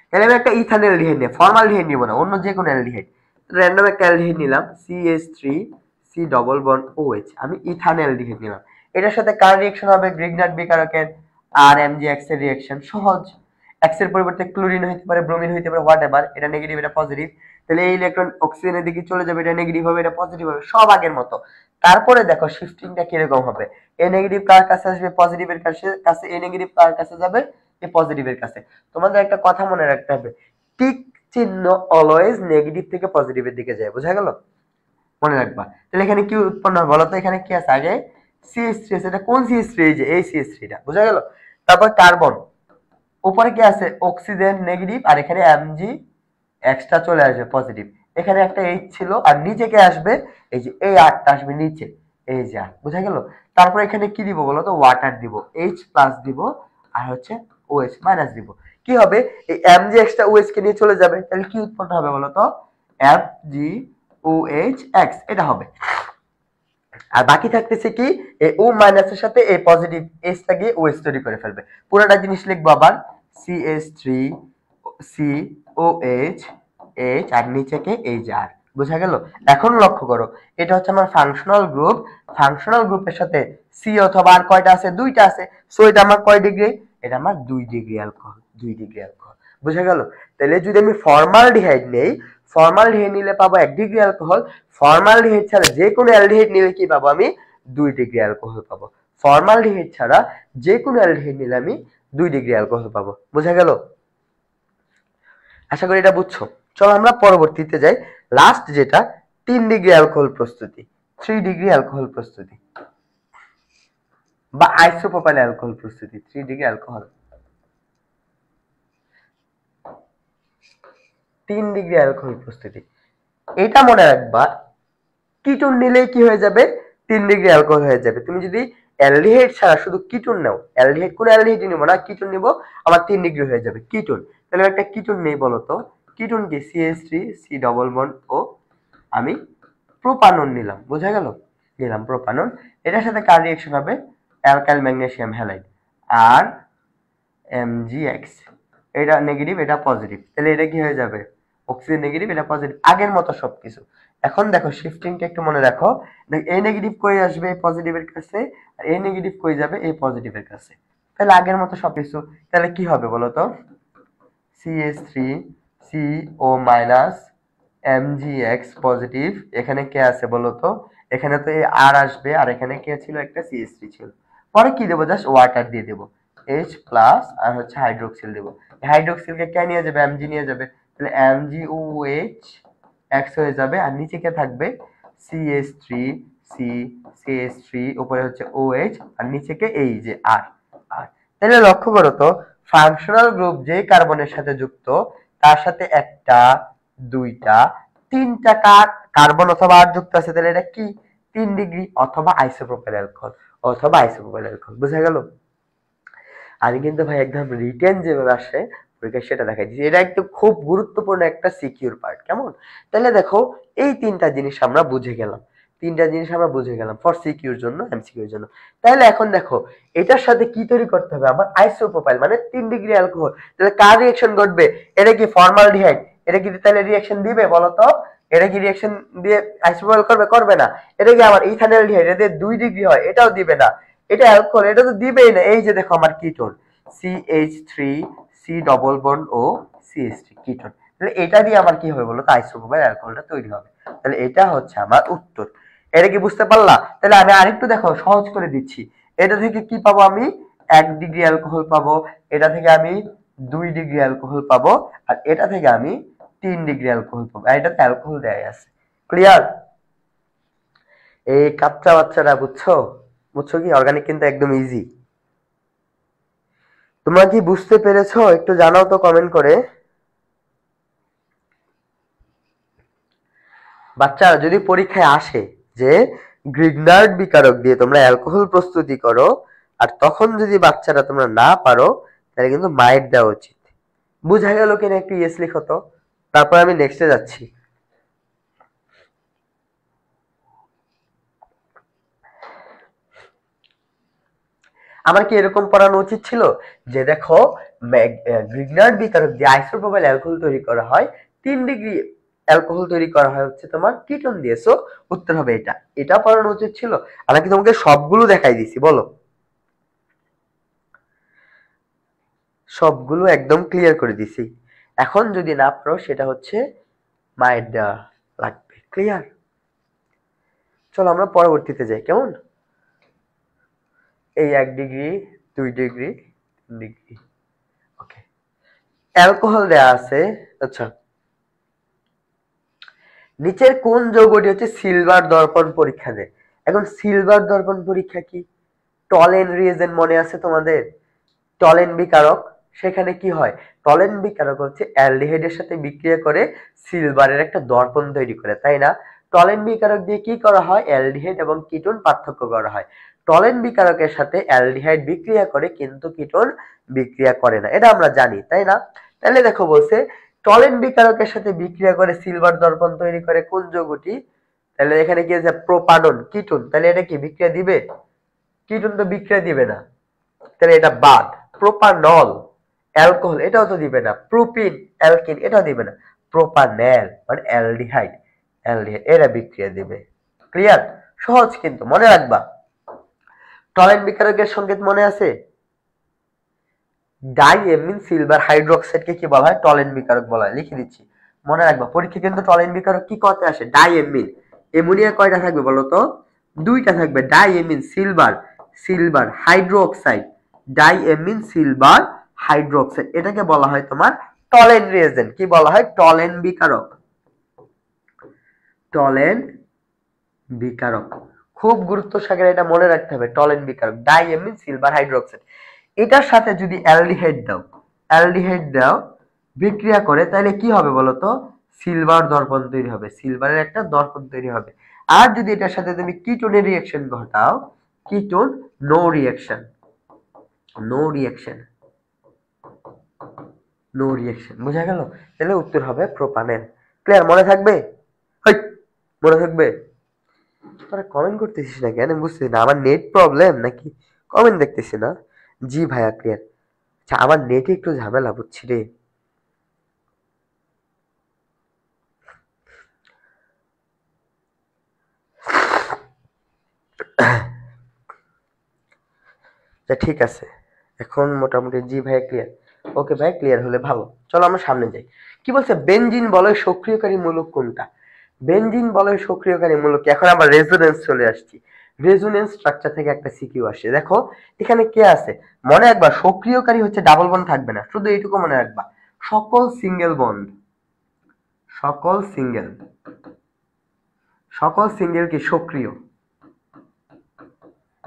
তাহলে আমি একটা ইথানলডিহাইড নিই ফর্মালডিহাইড নিব না অন্য যে কোনো অ্যালডিহাইড র্যান্ডম একটা অ্যালডিহাইড নিলাম CH3 C double bond OH আমি ইথানলডিহাইড নিলাম এটার সাথে কার রিঅ্যাকশন হবে গ্রিগনার্ড বিকারকের আর MgX এর রিঅ্যাকশন সহজ X এর পরিবর্তে ক্লোরিন হইতে পারে ব্রোমিন হইতে পারে হোয়াটএভার এটা নেগেটিভ এটা পজিটিভ তাহলে এই ইলেকট্রন অক্সিজেনের দিকে চলে যাবে এটা নেগেটিভ হবে এটা পজিটিভ হবে সব আগের মতো তারপরে দেখো শিফটিংটা কি রকম হবে এ নেগেটিভ কার কাছে আসবে পজিটিভের কাছে এ নেগেটিভ কার কাছে যাবে এ পজিটিভের কাছে তোমাদের একটা কথা মনে রাখতে হবে ঠিক চিহ্ন অলওয়েজ নেগেটিভ থেকে পজিটিভের দিকে যায়, বোঝা গেল? মনে রাখবা। তাহলে এখানে কি উৎপন্ন হবে বলো তো? এখানে কি আছে? আগে CH3 আছে, এটা কোন CH3? এই যে এই CH3টা, বোঝা গেল? তারপর কার্বন, উপরে কি আছে? অক্সিজেন নেগেটিভ, আর এখানে Mg এক্সট্রা চলে আসবে পজিটিভ। এখানে একটা H ছিল, আর নিচে কে আসবে? এই যে এই আরটা আসবে নিচে, এই যে আর, বোঝা গেল? তারপর এখানে কি দিব বলো তো? ওয়াটার দিব, H প্লাস দিব, আর হচ্ছে OH মাইনাস দিব। কি হবে? এই Mg এক্সট্রা OH কে নিয়ে চলে যাবে, তাহলে কি উৎপন্ন হবে বলো তো? FgOH এটা হবে। আর বাকি থাকতেছে কি? এই ও মাইনাসের সাথে এই পজিটিভ এসটা গিয়ে ওএস তৈরি করে ফেলবে। পুরোটা জিনিস লিখবো আবার, CH3 COH H, আর নিচে কে এই যে আর, বোঝা গেল? এখন লক্ষ্য করো, এটা হচ্ছে আমার ফাংশনাল গ্রুপ। ফাংশনাল গ্রুপের সাথে সি অথবা আর কয়টা আছে? দুইটা আছে। সো এটা আমার কয় ডিগ্রি? এটা আমার 2 ডিগ্রি অ্যালকোহল, 2 ডিগ্রি অ্যালকোহল, বোঝা গেল? তাহলে যদি আমি ফর্মালডিহাইড নেই, ফর্মালডিহাইড নিলে পাবো 1 ডিগ্রি অ্যালকোহল। ফর্মালডিহাইড ছাড়া যে কোনো অ্যালডিহাইড নিলে কি পাবো? আমি 2 ডিগ্রি অ্যালকোহল পাবো। ফর্মালডিহাইড ছাড়া যে কোনো অ্যালডিহাইড নিলে আমি 2 ডিগ্রি অ্যালকোহল পাবো, বোঝা গেল? আশা করি এটা বুঝছো। চলো আমরা পরবর্তীতে যাই। লাস্ট যেটা 3 ডিগ্রি অ্যালকোহল প্রস্তুতি, 3 ডিগ্রি অ্যালকোহল প্রস্তুতি বা আইসোপ্রোপাইল অ্যালকোহল প্রস্তুতি। 3 ডিগ্রি অ্যালকোহল, 3 ডিগ্রি অ্যালকোহল প্রস্তুতি। এটা মনে রাখবা, কিটোন নিলেই কি হয়ে যাবে? 3 ডিগ্রি অ্যালকোহল হয়ে যাবে। তুমি যদি অ্যালডিহাইড ছাড়া শুধু কিটোন নাও, অ্যালডিহাইড কোন অ্যালডিহাইড নিব না, কিটোন নিব, আমার 3 ডিগ্রি হয়ে যাবে কিটোন। তাহলে একটা কিটোন নেই বলো তো? কিটোন কি? CH3 C ডবল বন্ড ও, আমি প্রোপানন নিলাম, বোঝা গেল? নিলাম প্রোপানন। এটার সাথে কার রিঅ্যাকশন হবে? অ্যালকাইল ম্যাগনেসিয়াম হ্যালাইড, আর MgX, এটা নেগেটিভ এটা পজিটিভ, তাহলে এটা কি হয়ে যাবে? অক্সিজেন নেগেটিভ, এটা পজিটিভ, আগের মতো সবকিছু। এখন দেখো শিফটিংটা একটু মনে রাখো, এই নেগেটিভ কই আসবে? এই পজিটিভের কাছে, আর এই নেগেটিভ কই যাবে? এই পজিটিভের কাছে। তাহলে আগের মতো সবকিছু। তাহলে কি হবে বলো তো? CH3CO মাইনাস MgX পজিটিভ, এখানে কে আছে বলো তো? এখানে তো এই আর আসবে, আর এখানে কে ছিল? একটা CH3 ছিল। পরে কি দেবো? জাস্ট ওয়াটার দিয়ে দেবো, H প্লাস, আর হচ্ছে হাইড্রোক্সিল দেবো। হাইড্রোক্সিলকে কে নিয়ে যাবে? Mg নিয়ে যাবে, তাহলে MgOH X হয়ে যাবে, আর নিচে কে থাকবে? CH3 C CH3, উপরে হচ্ছে OH, আর নিচে কে এই যে আর আর। তাহলে লক্ষ্য করো তো, ফাংশনাল গ্রুপ যে কার্বনের সাথে যুক্ত, তার সাথে একটা, দুইটা, তিনটা কার্বন অথবা আর যুক্ত আছে, তাহলে এটা কি? 3 ডিগ্রি অথবা আইসোপ্রোপাইল অ্যালকোহল, অথবা আইসোপ্রোপাইল অ্যালকোহল, বোঝা গেল? আমি কিন্তু ভাই একদম রিটেন যেভাবে আসে পরীক্ষায় সেটা দেখাই দিচ্ছি। এটা একটু খুব গুরুত্বপূর্ণ একটা সিকিউর পার্ট, কেমন? তাহলে দেখো, এই তিনটা জিনিস আমরা বুঝে গেলাম, তিনটা জিনিস আমরা বুঝে গেলাম ফর সিকিউর জন্য, এমসিকিউর জন্য। তাহলে এখন দেখো, এটার সাথে কি তৈরি করতে হবে? আমার আইসোপ্রোপাইল মানে 3 ডিগ্রি অ্যালকোহল। তাহলে কার রিঅ্যাকশন ঘটবে? এটা কি ফর্মালডিহাইড? এটা কি তাহলে রিঅ্যাকশন দিবে বলো তো? এটা কি রিঅ্যাকশন দিয়ে আইসোপ্রোপাইল করবে? করবে না। এটা কি আমার ইথানলডিহাইড? এটা 2 ডিগ্রি হয়, এটাও দিবে না। এটা অ্যালকোহল, এটা তো দিবেই না। এই যে দেখো আমার ketone, CH3 C double bond O CH3 ketone. তাহলে এটা দিয়ে আমার কি হবে বলো তো? আইসোপ্রোপাইল অ্যালকোহলটা তৈরি হবে। তাহলে এটা হচ্ছে আমার উত্তর। এটা কি বুঝতে পারলা? তাহলে আমি আরেকটু দেখো সহজ করে দিচ্ছি। এটা থেকে কি পাবো? আমি 1 ডিগ্রি অ্যালকোহল পাবো, এটা থেকে আমি 2 ডিগ্রি অ্যালকোহল পাবো, আর এটা থেকে আমি 3 ডিগ্রি অ্যালকোহল পাবো। আর এটাতে অ্যালকোহল দেয়া আছে। ক্লিয়ার? এই কাচ্চা বাচ্চারা বুঝছো? বুঝছো কি? অর্গানিক কিন্তু একদম ইজি। তোমরা কি বুঝতে পেরেছো? একটু জানাও তো কমেন্ট করে। বাচ্চারা যদি পরীক্ষায় আসে যে গ্রিগনার্ড বিকারক দিয়ে তোমরা অ্যালকোহল প্রস্তুতি করো, আর তখন যদি বাচ্চারা তোমরা না পারো, তাহলে কিন্তু মাইট দেওয়া উচিত। বুঝা গেল কিনা একটু ইয়েস লিখো তো, তারপর আমি নেক্সটে যাচ্ছি। আমার কি এরকম পড়ানো উচিত ছিল যে দেখো, গ্রিগনার্ড বিকারক দিয়ে আইসোপ্রোপাইল অ্যালকোহল তৈরি করা হয়, 3 ডিগ্রি অ্যালকোহল তৈরি করা হয় হচ্ছে তোমার কিটোন দিয়ে। সো উত্তর হবে এটা। এটা পড়ানো উচিত ছিল। আমি কি তোমাকে সবগুলো দেখাই দিছি বলো? সবগুলো একদম ক্লিয়ার করে দিছি। এখন যদি না পারো, সেটা হচ্ছে মায়ের দেওয়া লাগবে। ক্লিয়ার? চলো আমরা পরবর্তীতে যাই, কেমন? এই 1 ডিগ্রি, 2 ডিগ্রি, 3 ডিগ্রি, ওকে। অ্যালকোহল দেয়া আছে, আচ্ছা। নিচের কোন যৌগটি হচ্ছে সিলভার দর্পণ পরীক্ষা দেয়? এখন সিলভার দর্পণ পরীক্ষা কি? টলেন রিয়েজেন্ট মনে আছে তোমাদের? টলেন বিকারক, সেখানে কি হয়? টলেন বিকারক হচ্ছে অ্যালডিহাইডের সাথে বিক্রিয়া করে সিলভারের একটা দর্পণ তৈরি করে, তাই না? টলেন বিকারক দিয়ে কি করা হয়? অ্যালডিহাইড এবং কিটোন পার্থক্য করা হয়। টলেন বিকারকের সাথে অ্যালডিহাইড বিক্রিয়া করে কিন্তু কিটোন বিক্রিয়া করে না, এটা আমরা জানি, তাই না? তাহলে দেখো বলছে টলেন বিকারকের সাথে বিক্রিয়া করে সিলভার দর্পণ তৈরি করে কোন যৌগটি? তাহলে এখানে কি আছে? Propanone, ketone. তাহলে এটা কি বিক্রিয়া দিবে? কিটোন তো বিক্রিয়া দিবে না, তাহলে এটা বাদ। প্রোপানল, অ্যালকোহল, এটাও তো দিবে না। প্রোপিন, অ্যালকিন, এটাও দিবে না। প্রোপানেল মানে অ্যালডিহাইড, অ্যালডিহাইড এরা বিক্রিয়া দিবে। ক্লিয়ার? সহজ কিন্তু, মনে রাখবা। টলেন বিকারকের সংকেত মনে আছে? ডাইএমিন সিলভার হাইড্রোক্সাইডকে কি বলা হয়? টলেন বিকারক বলা হয়। লিখে দিচ্ছি, মনে রাখবা। পরীক্ষা কিন্তু টলেন বিকারক কি করতে আসে? ডাইএমিন। অ্যামোনিয়া কয়টা থাকবে বলো তো? দুইটা থাকবে। Diamine silver, silver hydroxide, diamine silver hydroxide, এটাকে বলা হয় তোমার টলেন রিয়েজেন্ট। কি বলা হয়? টলেন বিকারক। টলেন বিকারক খুব গুরুত্ব সহকারে এটা মনে রাখতে হবে। টলেন বিকারক, ডাইএমিন সিলভার হাইড্রোক্সাইড। এটার সাথে যদি অ্যালডিহাইড দাও, অ্যালডিহাইড দাও, বিক্রিয়া করে, তাহলে কি হবে বলতো? সিলভার দর্পণ তৈরি হবে, সিলভারের একটা দর্পণ তৈরি হবে। আর যদি এটার সাথে তুমি কিটোনের রিঅ্যাকশন ঘটাও, ketone, no reaction, no reaction, no reaction. বোঝা গেল? তাহলে উত্তর হবে প্রোপানেল। ক্লিয়ার? মনে থাকবে? হই, মনে থাকবে? তোরা কমেন্ট করতেছিস না কেন? বুঝতেছি না, আমার নেট প্রবলেম নাকি কমেন্ট দেখতেছি না? জি ভাইয়া ক্লিয়ার। আচ্ছা, আমার নেটে একটু ঝামেলা বুঝছি রে। ঠিক আছে, এখন মোটামুটি জি ভাইয়া ক্লিয়ার। ওকে ভাই, ক্লিয়ার হলে ভালো। চলো আমরা সামনে যাই। কি বলছে? বেনজিন বলয় সক্রিয়কারী মূলক কোনটা? বেনজিন বলয় সক্রিয়কারী মূলক। এখন আবার রেজোনেন্স চলে আসছি। রেজোনেন্স স্ট্রাকচার থেকে একটা সিকিউ আসে। দেখো এখানে কে আছে মনে রাখবা। সক্রিয়কারী হচ্ছে ডাবল বন্ড থাকবে না, শুধু এইটুকু মনে রাখবা। সকল সিঙ্গেল বন্ড, সকল সিঙ্গেল, সকল সিঙ্গেল কি সক্রিয়?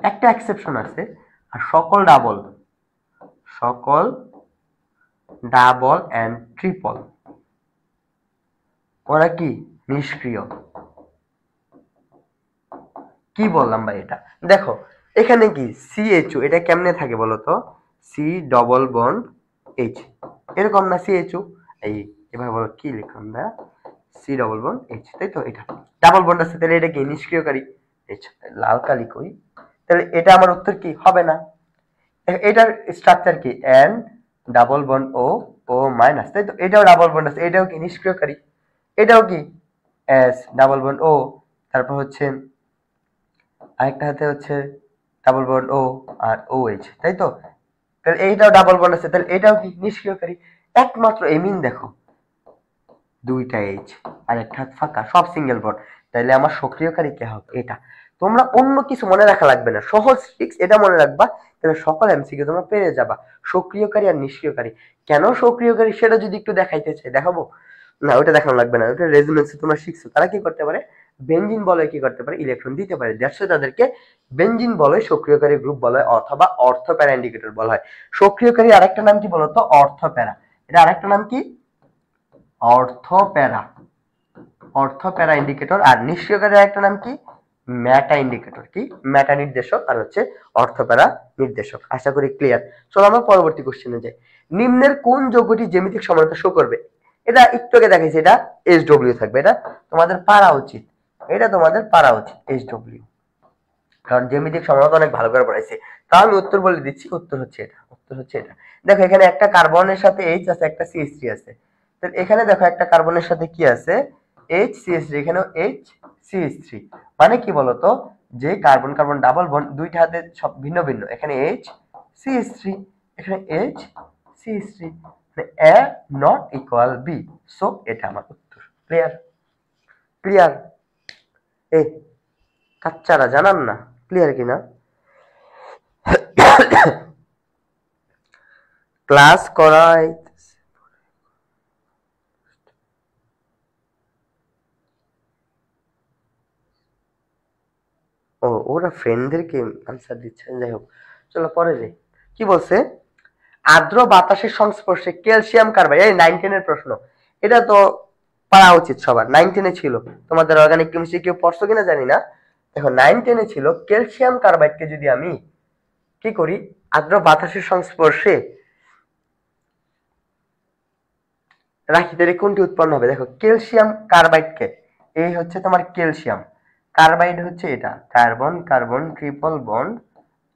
একটা এক্সেপশন আছে। আর সকল ডাবল, সকল ডাবল এন্ড ট্রিপল ওরা কি নিষ্ক্রিয়। কি বললাম ভাই এটা? দেখো এখানে কি সিএইচও, এটা কেমনে থাকে বলতো? সি ডবল বন্ড এইচ, এরকম না সিএইচও? এই এবার বলো কি লিখলাম না? সি ডবল বন্ড এইচ, তাই তো? এটা ডাবল বন্ড আছে, তাহলে এটা কি নিষ্ক্রিয়কারী? এইচ, লাল কালি কই? তাহলে এটা আমার উত্তর কি হবে না। এটার স্ট্রাকচার কি? এন ডাবল বন্ড ও, ও মাইনাস, তাই তো? এটাও ডাবল বন্ড আছে, এটাও কি নিষ্ক্রিয়কারী? এটাও কি এস ডাবল বন্ড ও, তারপর হচ্ছে আরেকটা হাতে হচ্ছে ডাবল বন্ড ও আর ও এইচ, তাই তো? তাহলে এইটাও ডাবল বন্ড আছে, তাহলে এটাও কি নিষ্ক্রিয়কারী? একমাত্র এমিন দেখো দুইটা এইচ আর একটা হাত ফাঁকা, সব সিঙ্গেল বন্ড। তাইলে আমার সক্রিয়কারী কে হবে? এটা। তোমরা অন্য কিছু মনে রাখা লাগবে না, সহজ ট্রিক্স এটা মনে রাখবা, তাহলে সকল এমসিকিউ তোমরা পেরে যাবা। সক্রিয়কারী আর নিষ্ক্রিয়কারী। কেন সক্রিয়কারী সেটা যদি একটু দেখাইতে চাই, দেখাবো? না, ওটা দেখানো লাগবে না, ওটা রেজোনেন্সে তোমরা শিখছো। তারা কি করতে পারে? বেনজিন বলয় কি করতে পারে? ইলেকট্রন দিতে পারে। দ্যাটস ওয়াই তাদেরকে বেনজিন বলয় সক্রিয়কারী গ্রুপ বলা হয় অথবা অর্থ প্যারা ইন্ডিকেটর বলা হয়। সক্রিয়কারী আরেকটা নাম কি বলতো? অর্থ প্যারা। এটা আরেকটা নাম কি? অর্থ প্যারা, অর্থ প্যারা ইন্ডিকেটর। আর নিষ্ক্রিয়কারী আরেকটা নাম কি? মেটা ইন্ডিকেটর। কি? মেটা নির্দেশক আর হচ্ছে অর্থ প্যারা নির্দেশক। আশা করি ক্লিয়ার। চলো আমরা পরবর্তী কোশ্চেনে যাই। নিম্নের কোন যৌগটি জ্যামিতিক সমানতা শো করবে? এটা একটু আগে দেখাইছি, এটা এইচডব্লিউ থাকবে। এটা তোমাদের পারা উচিত, এটা তোমাদের পারা উচিত এইচডব্লিউ, কারণ জ্যামিতিক সমানতা অনেক ভালো করে পড়াইছে। তা আমি উত্তর বলে দিচ্ছি, উত্তর হচ্ছে এটা, উত্তর হচ্ছে এটা। দেখো এখানে একটা কার্বনের সাথে এইচ আছে, একটা সিএইচ3 আছে। তাহলে এখানে দেখো একটা কার্বনের সাথে কি আছে? এইচ সিএইচ3, এখানেও এইচ সিএইচ3। মানে কি বলতো? যে কার্বন কার্বন ডাবল বন্ড দুইটা হাতে সব ভিন্ন ভিন্ন, এখানে এইচ সিএইচ3, এখানে এইচ সিএইচ3, মানে এ নট ইকুয়াল বি। সো এটা আমার উত্তর। ক্লিয়ার? ক্লিয়ার? এই কাচ্চারা জানান না ক্লিয়ার কিনা? ক্লাস করাই ও ওরা ফ্রেন্ডদেরকে আনসার দিচ্ছে, যাই হোক চলো পরে যাই। কি বলছে, আর্দ্র বাতাসের সংস্পর্শে ক্যালসিয়াম কার্বাইড, এই 9-10 এর প্রশ্ন, এটা তো পারা উচিত সবার, 9-10 এ ছিল, তোমাদের অর্গানিক কেমিস্ট্রি কেউ পড়ছো কিনা জানি না। দেখো 9-10 এ ছিল ক্যালসিয়াম কার্বাইডকে যদি আমি কি করি, আর্দ্র বাতাসের সংস্পর্শে রাখি, তাহলে কোনটি উৎপন্ন হবে? দেখো ক্যালসিয়াম কার্বাইডকে, এই হচ্ছে তোমার ক্যালসিয়াম, কার্বাইড হচ্ছে এটা, কার্বন কার্বন ট্রিপল বন্ড,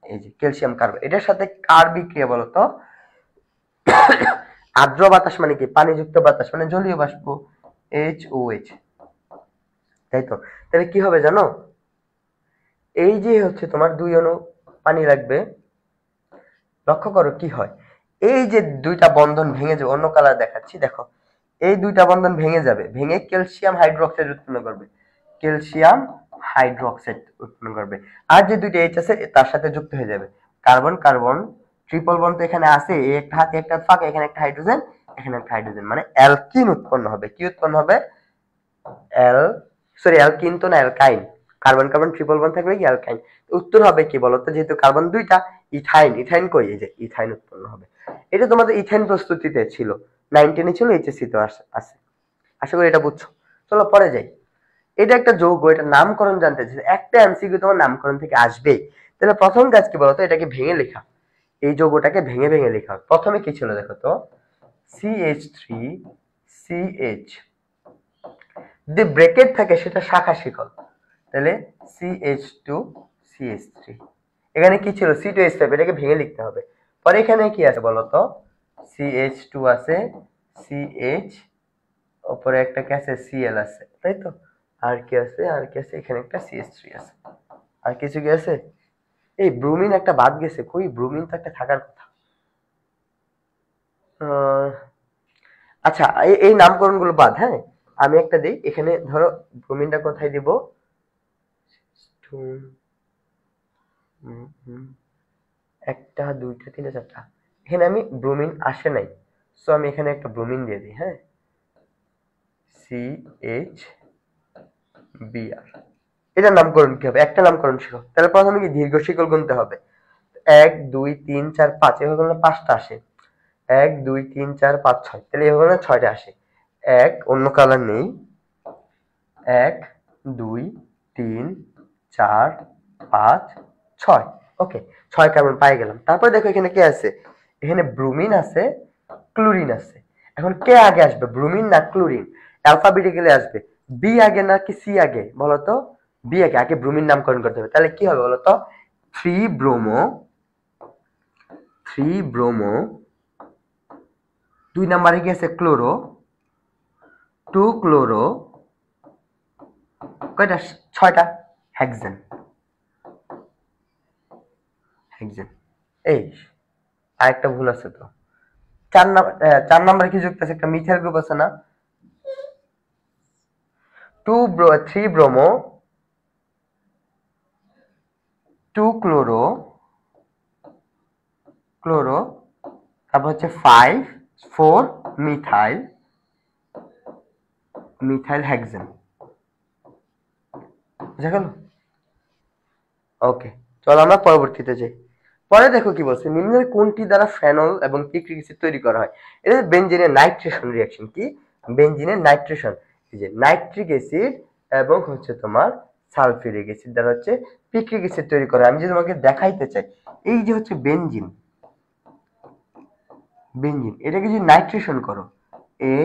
এই যে ক্যালসিয়াম কার্বাইড, এটার সাথে কার বিক্রিয়া বলতো, আর্দ্র বাতাস মানে কি, পানিযুক্ত বাতাস মানে জলীয় বাষ্প, HOH, তাই তো। তাহলে কি হবে জানো, এই যে হচ্ছে তোমার 2 অণু পানি লাগবে, লক্ষ্য করো কি হয়, এই যে দুইটা বন্ধন ভেঙে যাবে, অন্য কালার দেখাচ্ছি, দেখো এই দুইটা বন্ধন ভেঙে যাবে, ভেঙে ক্যালসিয়াম হাইড্রোক্সাইড উৎপন্ন করবে, ক্যালসিয়াম হাইড্রোক্সাইড উৎপন্ন করবে, আর যে দুইটা H আছে তার সাথে যুক্ত হয়ে যাবে, কার্বন কার্বন ট্রিপল বন্ড তো এখানে আছে, একটা হাতে একটা ফাঁকা, এখানে একটা হাইড্রোজেন, এখানে একটা হাইড্রোজেন, মানে অ্যালকিন উৎপন্ন হবে। কি উৎপন্ন হবে? অ্যালকিন তো না, অ্যালকাইন, কার্বন কার্বন ট্রিপল বন্ড থাকবে কি অ্যালকাইন। উত্তর হবে কি বলতো, যেহেতু কার্বন দুইটা, ইথাইন, ইথাইন কই, এই যে ইথাইন উৎপন্ন হবে। এটা তোমাদের ইথাইন প্রস্তুতিতে ছিল, 9-10 এ ছিল, HSC তো আছে, আশা করি এটা বুঝছো। চলো পরে যাই। এটা একটা যৌগ, এটা নামকরণ জানতে চাইছে, একটা এমসিকিউ তোমার নামকরণ থেকে আসবেই। তাহলে প্রথম কাজ কি বলতো, এটাকে ভেঙে লেখা, এই যৌগটাকে ভেঙে ভেঙে লেখা। প্রথমে কি ছিল দেখো তো, CH3CH, যে ব্রেকেট থাকে সেটা শাখা শিকল, তাহলে CH2CH3, এখানে কি ছিল C2H5, এটাকে ভেঙে লিখতে হবে। পরে এখানে কি আছে বলতো, CH2 আছে, CH, উপরে একটা কি আছে, Cl আছে, তাই তো। আর কি আছে, আর কি আছে, এখানে একটা CH3 আছে, আর কিছু কি আছে, এই ব্রোমিন একটা বাদ গেছে, কই ব্রোমিন তো একটা থাকার কথা। আচ্ছা এই নামকরণ গুলো বাদ, হ্যাঁ আমি একটা দিই, এখানে ধরো ব্রোমিনটা কোথায় দিব, একটা দুইটা তিনটা চারটা, এখানে আমি ব্রোমিন আসে নাই, সো আমি এখানে একটা ব্রোমিন দিয়ে দিই, হ্যাঁ CHBr। এটার নামকরণ কি হবে, একটা নামকরণ শিখো, তাহলে প্রথমে কি দীর্ঘ শিকল গুনতে হবে, 1 2 3 4 5, এভাবে করলে 5টা আসে, 1 2 3 4 5 6, তাহলে এভাবে করলে 6টা আসে, 1 অন্য কালার নেই, 1 2 3 4 5 6, ওকে 6 কার্বন পাই গেলাম। তারপর দেখো এখানে কি আছে, এখানে ব্রোমিন আছে, ক্লোরিন আছে। এখন কে আগে আসবে, ব্রোমিন না ক্লোরিন? অ্যালফাবেটিক্যালি আসবে, বি আগে নাকি সি আগে বলতো, বি আগে, আগে ব্রোমিন নামকরণ করতে হবে। তাহলে কি হবে বলতো, 3 ব্রোমো, 2 নম্বরে কি আছে ক্লোরো, 2 ক্লোরো, কয়টা, 6টা, হেক্সেন, হেক্সেন। এই আরেকটা ভুল আছে তো, 4 নম্বরে কি যুক্ত আছে, একটা মিথাইল গ্রুপ আছে না, 3 ব্রোমো, 2 ক্লোরো, তারপর হচ্ছে 4 মিথাইল হেক্সেন, বুঝা গেল? ওকে চলো আমরা পরবর্তীতে যাই। পরে দেখো কি বলছে, নিম্নের কোনটি দ্বারা ফেনল এবং পিক্রিক অ্যাসিড তৈরি করা হয়? এটা বেনজিনের নাইট্রেশন রিঅ্যাকশন, কি বেনজিনের নাইট্রেশন, এই যে নাইট্রিক অ্যাসিড এবং হচ্ছে তোমার সালফিউরিক অ্যাসিড দ্বারা হচ্ছে পিক্রিক অ্যাসিড তৈরি করা হয়। আমি যদি তোমাকে দেখাইতে চাই, এই যে হচ্ছে বেনজিন, এটাকে যদি নাইট্রেশন করো,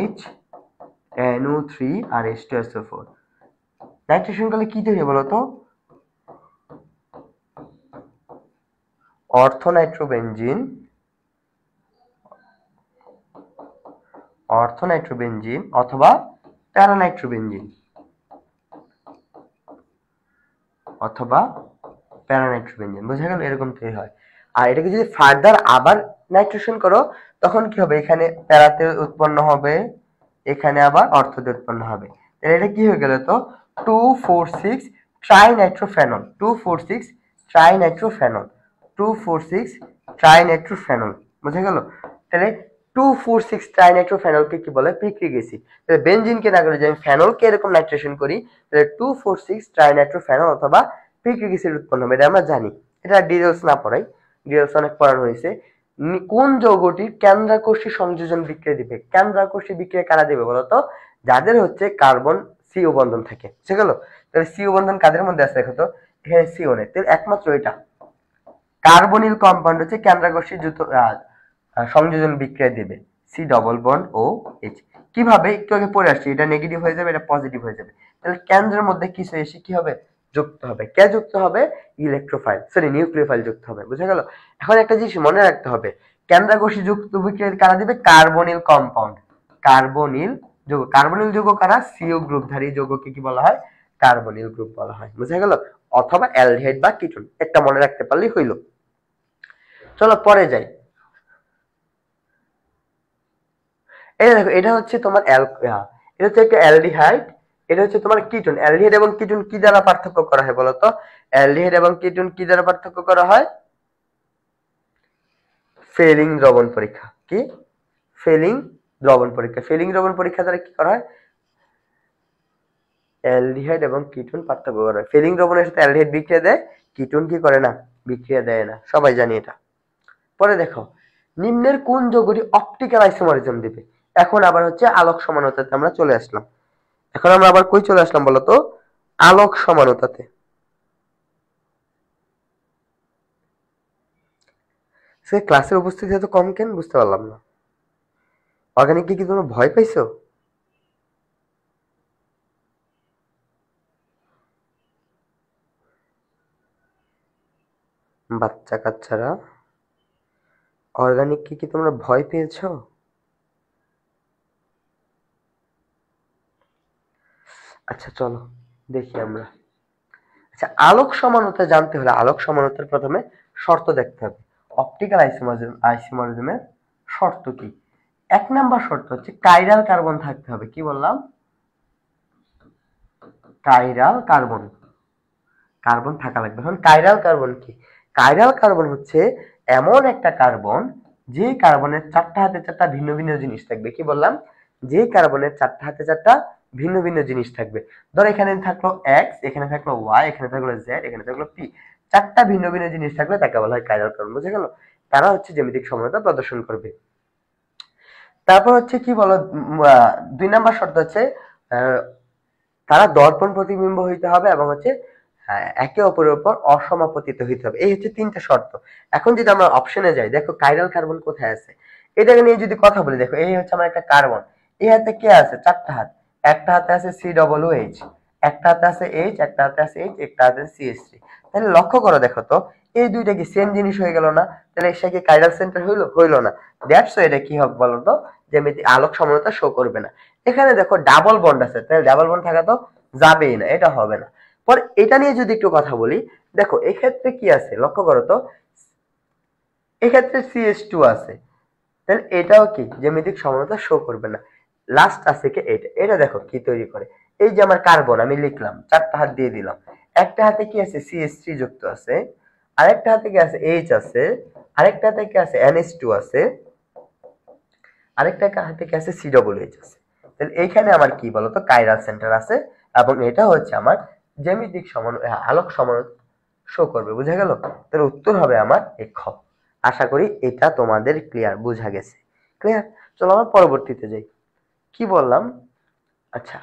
HNO3 আর H2SO4, নাইট্রেশন করলে কি তৈরি বলো তো, অর্থোনাইট্রোবেনজিন, অথবা প্যারানাইট্রোবেনজিন, বোঝা গেল? এরকম তৈরি হয়। আর এটাকে যদি ফার্দার আবার নাইট্রেশন করো, তখন কি হবে, এখানে প্যারাতে উৎপন্ন হবে, এখানে আবার অর্থতে উৎপন্ন হবে, তাহলে এটা কি হয়ে গেল তো, 2,4,6 ট্রাইনাইট্রোফেনল, 2,4,6 ট্রাইনাইট্রোফেনল, 2,4,6 ট্রাইনাইট্রোফেনল, বুঝা গেল? তাহলে 2,4,6 ট্রাইনাইট্রোফেনলকে কি বলে, পিক্রিক অ্যাসিড। তাহলে বেনজিনকে না করে যদি আমি ফেনলকে এরকম নাইট্রেশন করি, তাহলে 2,4,6 ট্রাইনাইট্রোফেনল অথবা পিকরিক অ্যাসিড উৎপন্ন হবে, এটা আমরা জানি। এটা ডিটেলস না পড়াই, ডিটেলস অনেক পড়ানো হয়েছে। কোন যৌগটির কেন্দ্রাকর্ষী সংযোজন বিক্রিয়া দিবে? কেন্দ্রাকর্ষী বিক্রিয়া কারা দিবে বলতো? যাদের হচ্ছে কার্বন সিও বন্ধন থাকে, বুঝে গেল? তাহলে সিও বন্ধন কাদের মধ্যে আছে দেখো তো, এখানে সিও নেই, তাহলে একমাত্র এটা কার্বনিল কম্পাউন্ড হচ্ছে কেন্দ্রাকর্ষী সংযোজন বিক্রিয়া দিবে, C double bond O H. কিভাবে? একটু আগে পড়ে আসছি, এটা নেগেটিভ হয়ে যাবে, এটা পজিটিভ হয়ে যাবে। তাহলে কেন্দ্রের মধ্যে কিছু এসে কি হবে? যুক্ত হবে। কে যুক্ত হবে? ইলেকট্রোফাইল, সরি নিউক্লিওফাইল যুক্ত হবে, বুঝে গেল? এখন একটা জিনিস মনে রাখতে হবে, কেন্দ্রাকর্ষী যুক্ত বিক্রিয়া কারা দিবে? কার্বনিল কম্পাউন্ড, কার্বনিল যৌগ। কার্বনিল যৌগ কারা? সিও গ্রুপধারী যৌগকে কি বলা হয়? কার্বনিল গ্রুপ বলা হয়, বুঝে গেল? অথবা অ্যালডিহাইড বা কিটোন, একটা মনে রাখতে পারলেই হইল। চলো পরে যাই। এই দেখো, এটা হচ্ছে তোমার এটা হচ্ছে একটা অ্যালডিহাইড, এটা হচ্ছে তোমার কিটোন। অ্যালডিহাইড এবং কিটোন কি দ্বারা পার্থক্য করা হয় বলতো? অ্যালডিহাইড এবং কিটোন কি দ্বারা পার্থক্য করা হয়? ফেলিং দ্রবণ পরীক্ষা। কি? ফেলিং দ্রবণ পরীক্ষা। ফেলিং দ্রবণ পরীক্ষা দ্বারা কি করা হয়? অ্যালডিহাইড এবং কিটোন পার্থক্য করা হয়। ফেলিং দ্রবণের সাথে অ্যালডিহাইড বিক্রিয়া দেয়, কিটোন কি করে না? বিক্রিয়া দেয় না, সবাই জানি এটা। পরে দেখো, নিম্নের কোন যৌগটি অপটিক্যাল আইসোমারিজম দিবে? এখন আবার হচ্ছে আলোক সমানতাতে আমরা চলে আসলাম। এখন আমরা আবার কই চলে আসলাম বলতো? আলোক সমানতাতে। সে ক্লাসের উপস্থিতি এত কম কেন বুঝতে পারলাম না। অর্গানিক কি তোমরা ভয় পাইছো? বাচ্চা কাচ্চারা, অর্গানিক কি তোমরা ভয় পেয়েছো? আচ্ছা চলো দেখি আমরা। আচ্ছা, আলোক সমানতা জানতে হলে আলোক সমানতার প্রথমে শর্ত দেখতে হবে। অপটিক্যাল আইসোমারিজমের শর্ত কি? 1 নাম্বার শর্ত হচ্ছে কাইরাল কার্বন থাকতে হবে। কি বললাম? কাইরাল কার্বন, কার্বন থাকা লাগবে। এখন কাইরাল কার্বন কি? কাইরাল কার্বন হচ্ছে এমন একটা কার্বন যে কার্বনের 4টা হাতে 4টা ভিন্ন ভিন্ন জিনিস থাকবে। কি বললাম? যে কার্বনের 4টা হাতে 4টা ভিন্ন ভিন্ন জিনিস থাকবে। ধর এখানে থাকলো এক্স, এখানে থাকলো ওয়াই, এখানে থাকলো জেড, এখানে থাকলো পি। 4টা ভিন্ন ভিন্ন জিনিস থাকলে তাকে বলা হয় কাইরাল কার্বন, বুঝে গেল? তারা হচ্ছে জ্যামিতিক সমতা প্রদর্শন করবে। তারপর হচ্ছে কি বলো, 2 নাম্বার শর্ত হচ্ছে তারা দর্পণ প্রতিবিম্ব হইতে হবে এবং হচ্ছে একে অপরের উপর অসমাপতিত হইতে হবে। এই হচ্ছে 3টা শর্ত। এখন যদি আমরা অপশনে যাই, দেখো কাইরাল কার্বন কোথায় আছে, এটাকে নিয়ে যদি কথা বলি, দেখো এই হচ্ছে আমার একটা কার্বন, এই হাতে কে আছে? 4টা হাত। একটা হাতে আছে COOH, একটা হাতে আছে H, একটা হাতে আছে H, একটা হাতে আছে CH3। তাহলে লক্ষ্য করো, দেখো তো এই দুইটা কি সেম জিনিস হয়ে গেল না? তাহলে সে কি কাইরাল সেন্টার হইলো? হইলো না। দ্যাটস এটা কি হবে বলো তো? জ্যামিতি আলোক সমানতা শো করবে না। এখানে দেখো ডাবল বন্ড আছে, তাহলে ডাবল বন্ড থাকা তো যাবেই না, এটা হবে না। পরে এটা নিয়ে যদি একটু কথা বলি, দেখো এই ক্ষেত্রে কি আছে লক্ষ্য করো তো, এক্ষেত্রে CH2 আছে, তাহলে এটাও কি জ্যামিতিক সমানতা শো করবে না। লাস্ট আছে কি এটা, এটা দেখো কি তৈরি করে। এই যে আমার কার্বন আমি লিখলাম, 4টা হাত দিয়ে দিলাম, একটা হাতে কি আছে? CH3 যুক্ত আছে, আরেকটা হাতে কি আছে? H আছে, আরেকটা হাতে কি আছে? NH2 আছে, আরেকটা হাতে কি আছে? COOH আছে। তাহলে এইখানে আমার কি বলতো? কাইরাল সেন্টার আছে এবং এটা হচ্ছে আমার জ্যামিতিক আলোক সমানতা শো করবে, বুঝা গেল? তাহলে উত্তর হবে আমার এই খ। আশা করি এটা তোমাদের ক্লিয়ার, বুঝা গেছে। ক্লিয়ার? চলো আমরা পরবর্তীতে যাই। কি বললাম? আচ্ছা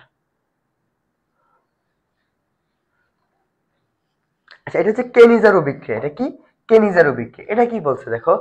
আচ্ছা, এটা হচ্ছে কেনিজারো বিক্রিয়া। এটা কি? কেনিজারো বিক্রিয়া। এটা কি বলছে দেখো,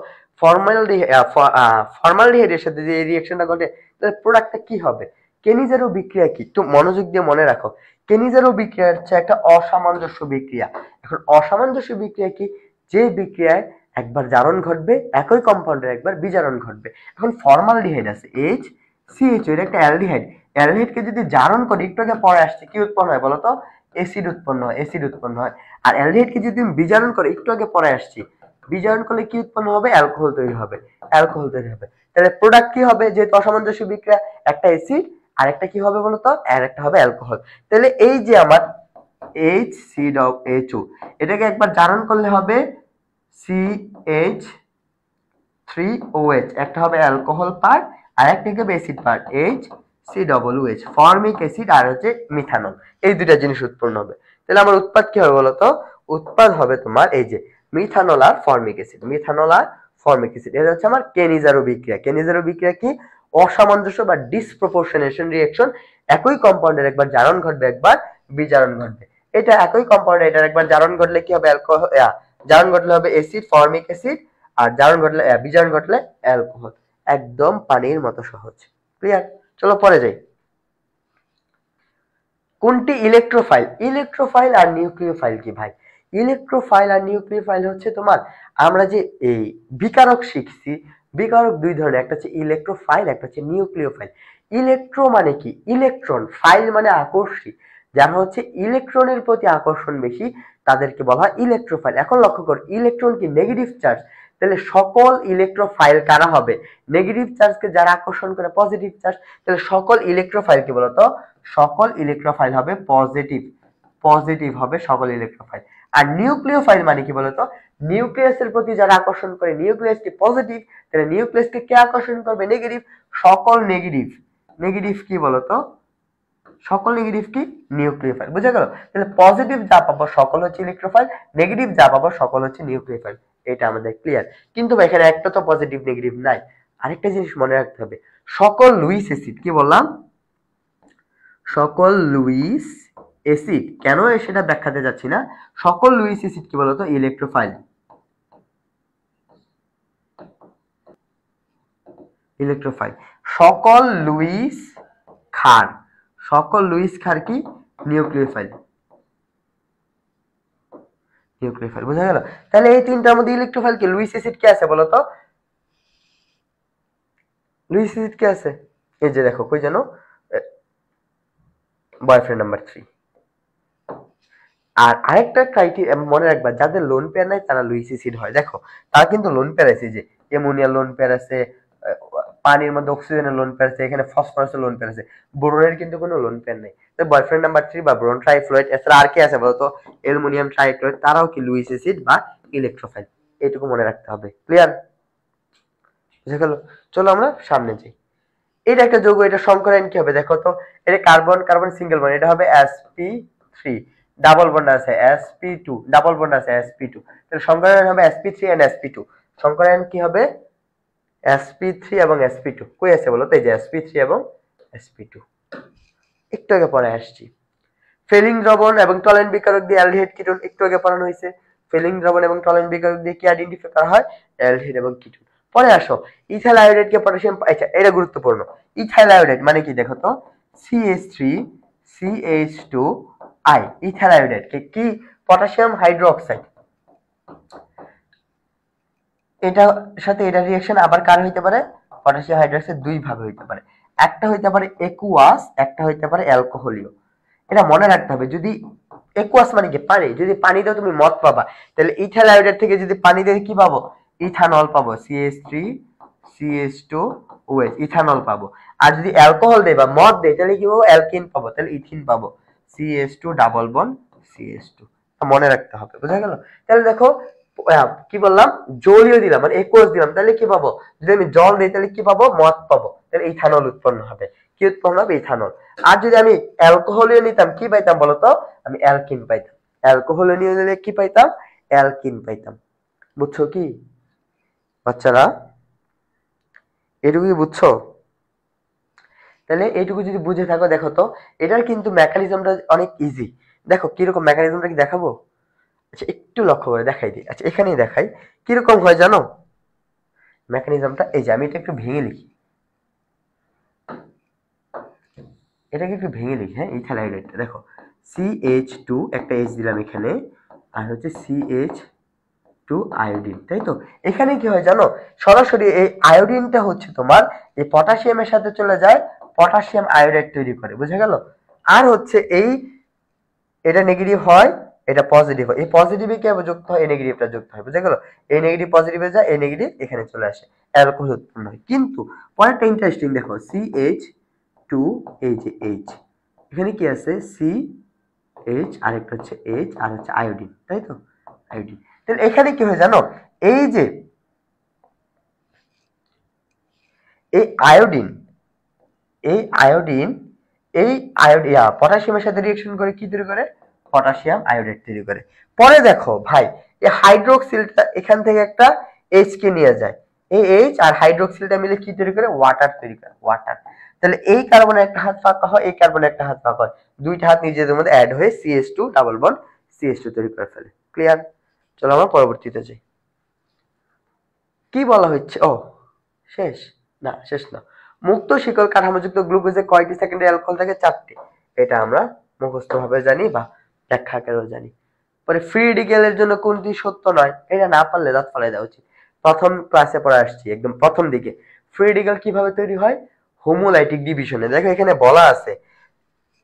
ফর্মালডিহাইডের সাথে যে রিঅ্যাকশনটা ঘটে, তাহলে প্রোডাক্টটা কি হবে? কেনিজারো বিক্রিয়া কি? একটু মনোযোগ দিয়ে মনে রাখো। কেনিজারো বিক্রিয়া হচ্ছে একটা অসামঞ্জস্য বিক্রিয়া। এখন অসামঞ্জস্য বিক্রিয়া কি? যে বিক্রিয়ায় একবার জারণ ঘটবে, একই কম্পাউন্ডের একবার বিজারণ ঘটবে। এখন ফর্মালডিহাইড আছে HCHO, এটা একটা অ্যালডিহাইড। অ্যালডিহাইডকে যদি জারণ করি, একটু আগে পরে আসছে, কি উৎপন্ন হয় বলতো? অ্যাসিড উৎপন্ন হয়, অ্যাসিড উৎপন্ন হয়। আর অ্যালডিহাইডকে যদি তুমি বিজারণ করো, একটু আগে পরে আসছি, বিজারণ করলে কি উৎপন্ন হবে? অ্যালকোহল তৈরি হবে, অ্যালকোহল তৈরি হবে। তাহলে প্রোডাক্ট কি হবে? যেহেতু অসামঞ্জস্য বিক্রিয়া, একটা অ্যাসিড আর একটা কি হবে বলতো? আর একটা হবে অ্যালকোহল। তাহলে এই যে আমার HCHO, এটাকে একবার জারণ করলে হবে CH3OH, একটা হবে অ্যালকোহল পার্ট আর একটা হবে acid part HCOOH, formic acid আর হচ্ছে মিথানল। এই দুইটা জিনিস উৎপন্ন হবে। তাহলে আমার উৎপাদ কি হবে বলতো? উৎপাদ হবে তোমার এই যে মিথানল আর ফর্মিক অ্যাসিড, মিথানল আর ফর্মিক অ্যাসিড। এটা হচ্ছে আমার কেনিজারো বিক্রিয়া। কেনিজারো বিক্রিয়া কি? অসামঞ্জস্য বা ডিসপ্রপোর্শনেশন রিঅ্যাকশন। একই কম্পাউন্ডের একবার জারণ ঘটবে, একবার বিজারণ ঘটবে। এটা একই কম্পাউন্ডে এটার একবার জারণ ঘটলে কি হবে? অ্যালকোহল, জারণ ঘটলে হবে অ্যাসিড, ফর্মিক অ্যাসিড, আর জারণ ঘটলে বিজারণ ঘটলে অ্যালকোহল। একদম পানির মতো সহজ। ক্লিয়ার? চলো পরে যাই। কোনটি ইলেকট্রোফাইল? ইলেকট্রোফাইল আর নিউক্লিওফাইল কি ভাই? ইলেকট্রোফাইল আর নিউক্লিওফাইল হচ্ছে তোমার, আমরা যে এই বিকারক শিখছি, বিকারক দুই ধরনের, একটা হচ্ছে ইলেকট্রোফাইল, একটা হচ্ছে নিউক্লিওফাইল। ইলেকট্রো মানে কি? ইলেকট্রন। ফাইল মানে আকর্ষী। যারা হচ্ছে ইলেকট্রনের প্রতি আকর্ষণ বেশি তাদেরকে বলা হয় ইলেকট্রোফাইল। এখন লক্ষ্য কর, ইলেকট্রন কি নেগেটিভ চার্জ, তাহলে সকল ইলেকট্রোফাইল কারা হবে? নেগেটিভ চার্জকে যারা আকর্ষণ করে পজিটিভ চার্জ, তাহলে সকল ইলেকট্রোফাইল কি বলতো? সকল ইলেকট্রোফাইল হবে পজিটিভ, পজিটিভ হবে সকল ইলেকট্রোফাইল। আর নিউক্লিওফাইল মানে কি বলতো? নিউক্লিয়াসের প্রতি যারা আকর্ষণ করে, নিউক্লিয়াস কি পজিটিভ, তাহলে নিউক্লিয়াসকে কে আকর্ষণ করবে? নেগেটিভ। সকল নেগেটিভ, নেগেটিভ কি বলতো? সকল নেগেটিভ কি? নিউক্লিওফাইল। বুঝা গেল? তাহলে পজিটিভ যা পাবো সকল হচ্ছে ইলেকট্রোফাইল, নেগেটিভ যা পাবো সকল হচ্ছে নিউক্লিওফাইল। এটা আমাদের ক্লিয়ার। কিন্তু এখানে একটা তো পজিটিভ নেগেটিভ নাই। আরেকটা জিনিস মনে রাখতে হবে, সকল লুইস অ্যাসিড, কি বললাম? সকল লুইস অ্যাসিড, কেন সেটা ব্যাখ্যাতে যাচ্ছি না। সকল লুইস অ্যাসিড কি বলতো? Electrophile, electrophile. সকল লুইস ক্ষার, সকল লুইস ক্ষার কি? Nucleophile, nucleophile. বোঝা গেল? তাহলে এই তিনটার মধ্যে ইলেকট্রোফাইল কি? লুইস অ্যাসিড কি আছে বলতো? লুইস অ্যাসিড কি আছে? এই যে দেখো, কই জানো? Boyfriend number 3। আর আরেকটা ক্রাইটেরিয়া মনে রাখবা, যাদের লোন পেয়ার নাই তারা লুইস অ্যাসিড হয়। দেখো, তারা কিন্তু লোন পেয়ার আছে, যে অ্যামোনিয়া লোন পেয়ার আছে, পানির মধ্যে অক্সিজেনের লোন পেয়ার আছে, এখানে ফসফরাসের লোন পেয়ার আছে, বোরনের কিন্তু কোনো লোন পেয়ার নেই। তো বয়ফ্রেন্ড নাম্বার 3 বা বোরন ট্রাইফ্লোরাইড, এছাড়া আর কি আছে বলতো? অ্যালুমিনিয়াম ট্রাইক্লোরাইড, তারাও কি লুইস অ্যাসিড বা ইলেকট্রোফাইল। এইটুকু মনে রাখতে হবে। ক্লিয়ার? বুঝে গেল? চলো আমরা সামনে যাই। এটা একটা যৌগ, এটা সংকরায়ন কি হবে দেখো তো? এটা কার্বন কার্বন সিঙ্গেল বন্ড, এটা হবে sp3, ডাবল বন্ড আছে sp2, ডাবল বন্ড আছে sp2, তাহলে সংকরায়ন হবে sp3 and sp2। সংকরায়ন কি হবে? sp3 এবং sp2। কই আছে বলো তো? এই যে sp3 এবং sp2, একটু আগে পরে আসছি। ফেলিং দ্রবণ এবং টলেন বিকারক দিয়ে অ্যালডিহাইড কিটোন একটু আগে পড়ানো হয়েছে। ফেলিং দ্রবণ এবং টলেন বিকারক দিয়ে কি আইডেন্টিফাই করা হয়? অ্যালডিহাইড এবং কিটোন। পরে আসো, ইথাইল আয়োডাইড কে পটাশিয়াম, আচ্ছা এটা গুরুত্বপূর্ণ। ইথাইল আয়োডাইড মানে কি দেখো তো? CH3CH2I, ইথাইল আয়োডাইড কে কি? Potassium hydroxide. এটা সাথে এটা রিঅ্যাকশন আবার কার হইতে পারে? পটাশিয়াম হাইড্রোক্সাইড দুই ভাবে হইতে পারে। একটা হইতে পারে একুয়াস, একটা হইতে পারে অ্যালকোহলীয়। এটা মনে রাখতে হবে। যদি একুয়াস মানে কি? পানি। যদি পানি দাও তুমি মদ পাবা, তাহলে ইথাইল আয়োডাইড থেকে যদি পানি দিয়ে কি পাবো? ইথানল পাবো, CH3CH2OH, ইথানল পাবো। আর যদি অ্যালকোহল দেয় বা মদ দেয় তাহলে কি পাবো? অ্যালকিন পাবো, তাহলে ইথিন পাবো, CH2 ডাবল বন্ড CH2। মনে রাখতে হবে। বুঝা গেল? তাহলে দেখো, কি বললাম? জলীয় দিলাম মানে একুয়াস দিলাম, তাহলে কি পাবো? যদি আমি জল দিই তাহলে কি পাবো? মদ পাবো, তাহলে ইথানল উৎপন্ন হবে। কি উৎপন্ন হবে? ইথানল। আর যদি আমি অ্যালকোহলীয় নিতাম কি পাইতাম বলতো? আমি অ্যালকিন পাইতাম। অ্যালকোহলীয় নিলে কি পাইতাম? অ্যালকিন পাইতাম। বুঝছো কি বাচ্চারা? এটুকুই বুঝছো? তাহলে এইটুকু যদি বুঝে থাকো, দেখো তো এটার কিন্তু মেকানিজমটা অনেক ইজি। দেখো কিরকম মেকানিজমটা কি দেখাবো? আচ্ছা একটু লক্ষ্য করে দেখাই দিই। আচ্ছা এখানেই দেখাই কিরকম হয় জানো মেকানিজমটা। এই যে আমি এটা একটু ভেঙে লিখি, এটাকে একটু ভেঙে লিখি। হ্যাঁ, ইথাইল আয়োডাইডটা দেখো, CH2 একটা H দিলাম এখানে, আর হচ্ছে CH2 আয়োডিন, তাই তো? এখানে কি হয় জানো? সরাসরি এই আয়োডিনটা হচ্ছে তোমার এই পটাশিয়ামের সাথে চলে যায়, পটাশিয়াম আয়োডাইড তৈরি করে। বুঝা গেল? আর হচ্ছে এই এটা নেগেটিভ হয়, এটা পজিটিভ হয়, এই পজিটিভে কি হবে? যুক্ত হয়, এই নেগেটিভটা যুক্ত হয়। বুঝা গেল? এই নেগেটিভ পজিটিভে যায়, এই নেগেটিভ এখানে চলে আসে, অ্যালকোহল উৎপন্ন হয়। কিন্তু পরেরটা ইন্টারেস্টিং দেখো, CH2, এই যে H, এখানে কি আছে? CH, আরেকটা হচ্ছে H, আর হচ্ছে আয়োডিন, তাই তো? আয়োডিন। তাহলে এখানে কি হয় জানো? এই যে এই আয়োডিন, এই আয়োডিন, এই আয়োডিন পটাশিয়ামের সাথে রিঅ্যাকশন করে কি তৈরি করে? পটাশিয়াম আয়োডাইড তৈরি করে। পরে দেখো ভাই, এই হাইড্রোক্সিলটা এখান থেকে একটা এইচ কে নিয়ে যায়, এই এইচ আর হাইড্রোক্সিলটা মিলে কি তৈরি করে, ওয়াটার তৈরি করে, ওয়াটার। তাহলে এই কার্বনে একটা হাত ফাঁকা হয়, এই কার্বনে একটা হাত ফাঁকা হয়, দুইটা হাত নিজেদের মধ্যে অ্যাড হয়ে CH2 ডাবল বন্ড CH2 তৈরি করে ফেলে। ক্লিয়ার? চলো আমরা পরবর্তীতে যাই। কি বলা হচ্ছে, ও শেষ না, শেষ না। মুক্ত শিকল কাঠামোযুক্ত গ্লুকোজে কয়টি সেকেন্ডারি অ্যালকোহল থাকে? 4টি। এটা আমরা মুখস্থ ভাবে জানি বা ব্যাখ্যা আকারেও জানি। পরে ফ্রি রেডিকেলের জন্য কোনটি সত্য নয়? এটা না পারলে দাঁত ফালাই দেওয়া উচিত। প্রথম ক্লাসে পড়ে আসছি একদম প্রথম দিকে। ফ্রি রেডিকেল কিভাবে তৈরি হয়? হোমোলাইটিক ডিভিশনে। দেখো এখানে বলা আছে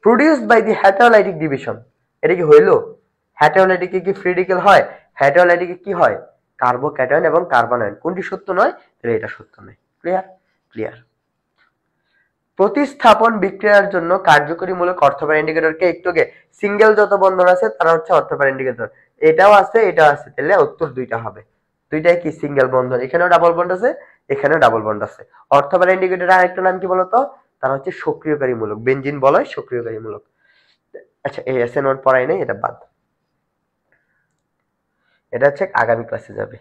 প্রোডিউসড বাই দি হেটারোলাইটিক ডিভিশন। এটা কি হইল? হেটারোলাইটিকে কি ফ্রি রেডিকেল হয়? হেটারোলাইটিকে কি হয়? কার্বোক্যাটায়ন এবং কার্বনায়ন। কোনটি সত্য নয়? তাহলে এটা সত্য নয়। ক্লিয়ার? ক্লিয়ার। প্রতিস্থাপন বিক্রিয়ার জন্য কার্যকরী মূলক অর্থোপ্যার ইন্ডিকেটরকে একটু আগে সিঙ্গেল যত বন্ধন আছে তারা হচ্ছে অর্থোপ্যার ইন্ডিকেটর। এটাও আছে, এটাও আছে, তাহলে উত্তর দুইটা হবে। দুইটাই কি সিঙ্গেল বন্ধন, এখানেও ডাবল বন্ড আছে, এখানেও ডাবল বন্ড আছে। অর্থোপ্যার ইন্ডিকেটরের আরেকটা নাম কি বলতো? তারা হচ্ছে সক্রিয়কারী মূলক, বেনজিন বলয় সক্রিয়কারী মূলক। আচ্ছা, এই SN1 পড়াই নাই, এটা বাদ। এটা হচ্ছে আগামী ক্লাসে যাবে।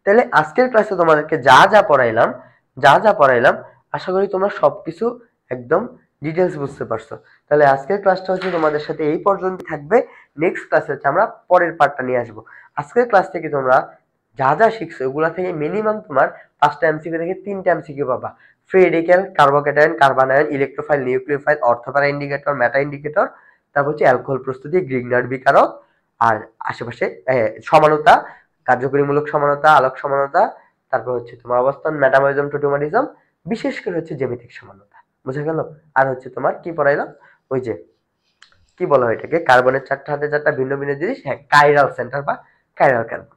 তাহলে আজকের ক্লাসে তোমাদেরকে যা যা পড়াইলাম, যা যা পড়াইলাম, আশা করি তোমরা সবকিছু একদম ডিটেলস বুঝতে পারছো। তাহলে আজকের ক্লাসটা হচ্ছে তোমাদের সাথে এই পর্যন্ত থাকবে। নেক্সট ক্লাসে হচ্ছে আমরা পরের পার্টটা নিয়ে আসবো। আজকের ক্লাস থেকে তোমরা যা যা শিখছো ওগুলা থেকে মিনিমাম তোমার 5টা MCQ থেকে 3টা MCQ পাবা। Free radical, carbocation, carbanion, electrophile, nucleophile, ortho para indicator, meta indicator, তারপর হচ্ছে অ্যালকোহল প্রস্তুতি, গ্রিগনার বিকারক, আর আশেপাশে সমানতা, কার্যকরীমূলক সমানতা, আলোক সমানতা, তারপর হচ্ছে তোমার অবস্থান, মেটামরিজম, টোটোমারিজম, বিশেষ করে হচ্ছে জ্যামিতিক সমানতা। বুঝা গেল? আর হচ্ছে তোমার কি পড়াইলাম, ওই যে কি বলা হয় এটাকে, কার্বনের 4টা হাতে 4টা ভিন্ন ভিন্ন জিনিস, হ্যাঁ কাইরাল সেন্টার বা কাইরাল কার্বন।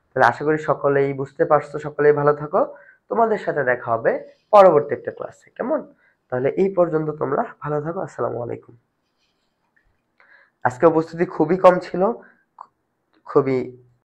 তাহলে আশা করি সকলেই বুঝতে পারছো, সকলেই ভালো থাকো। তোমাদের সাথে দেখা হবে পরবর্তী একটা ক্লাসে, কেমন? তাহলে এই পর্যন্ত তোমরা ভালো থাকো। আসসালামু আলাইকুম। আজকে উপস্থিতি খুবই কম ছিল, খুবই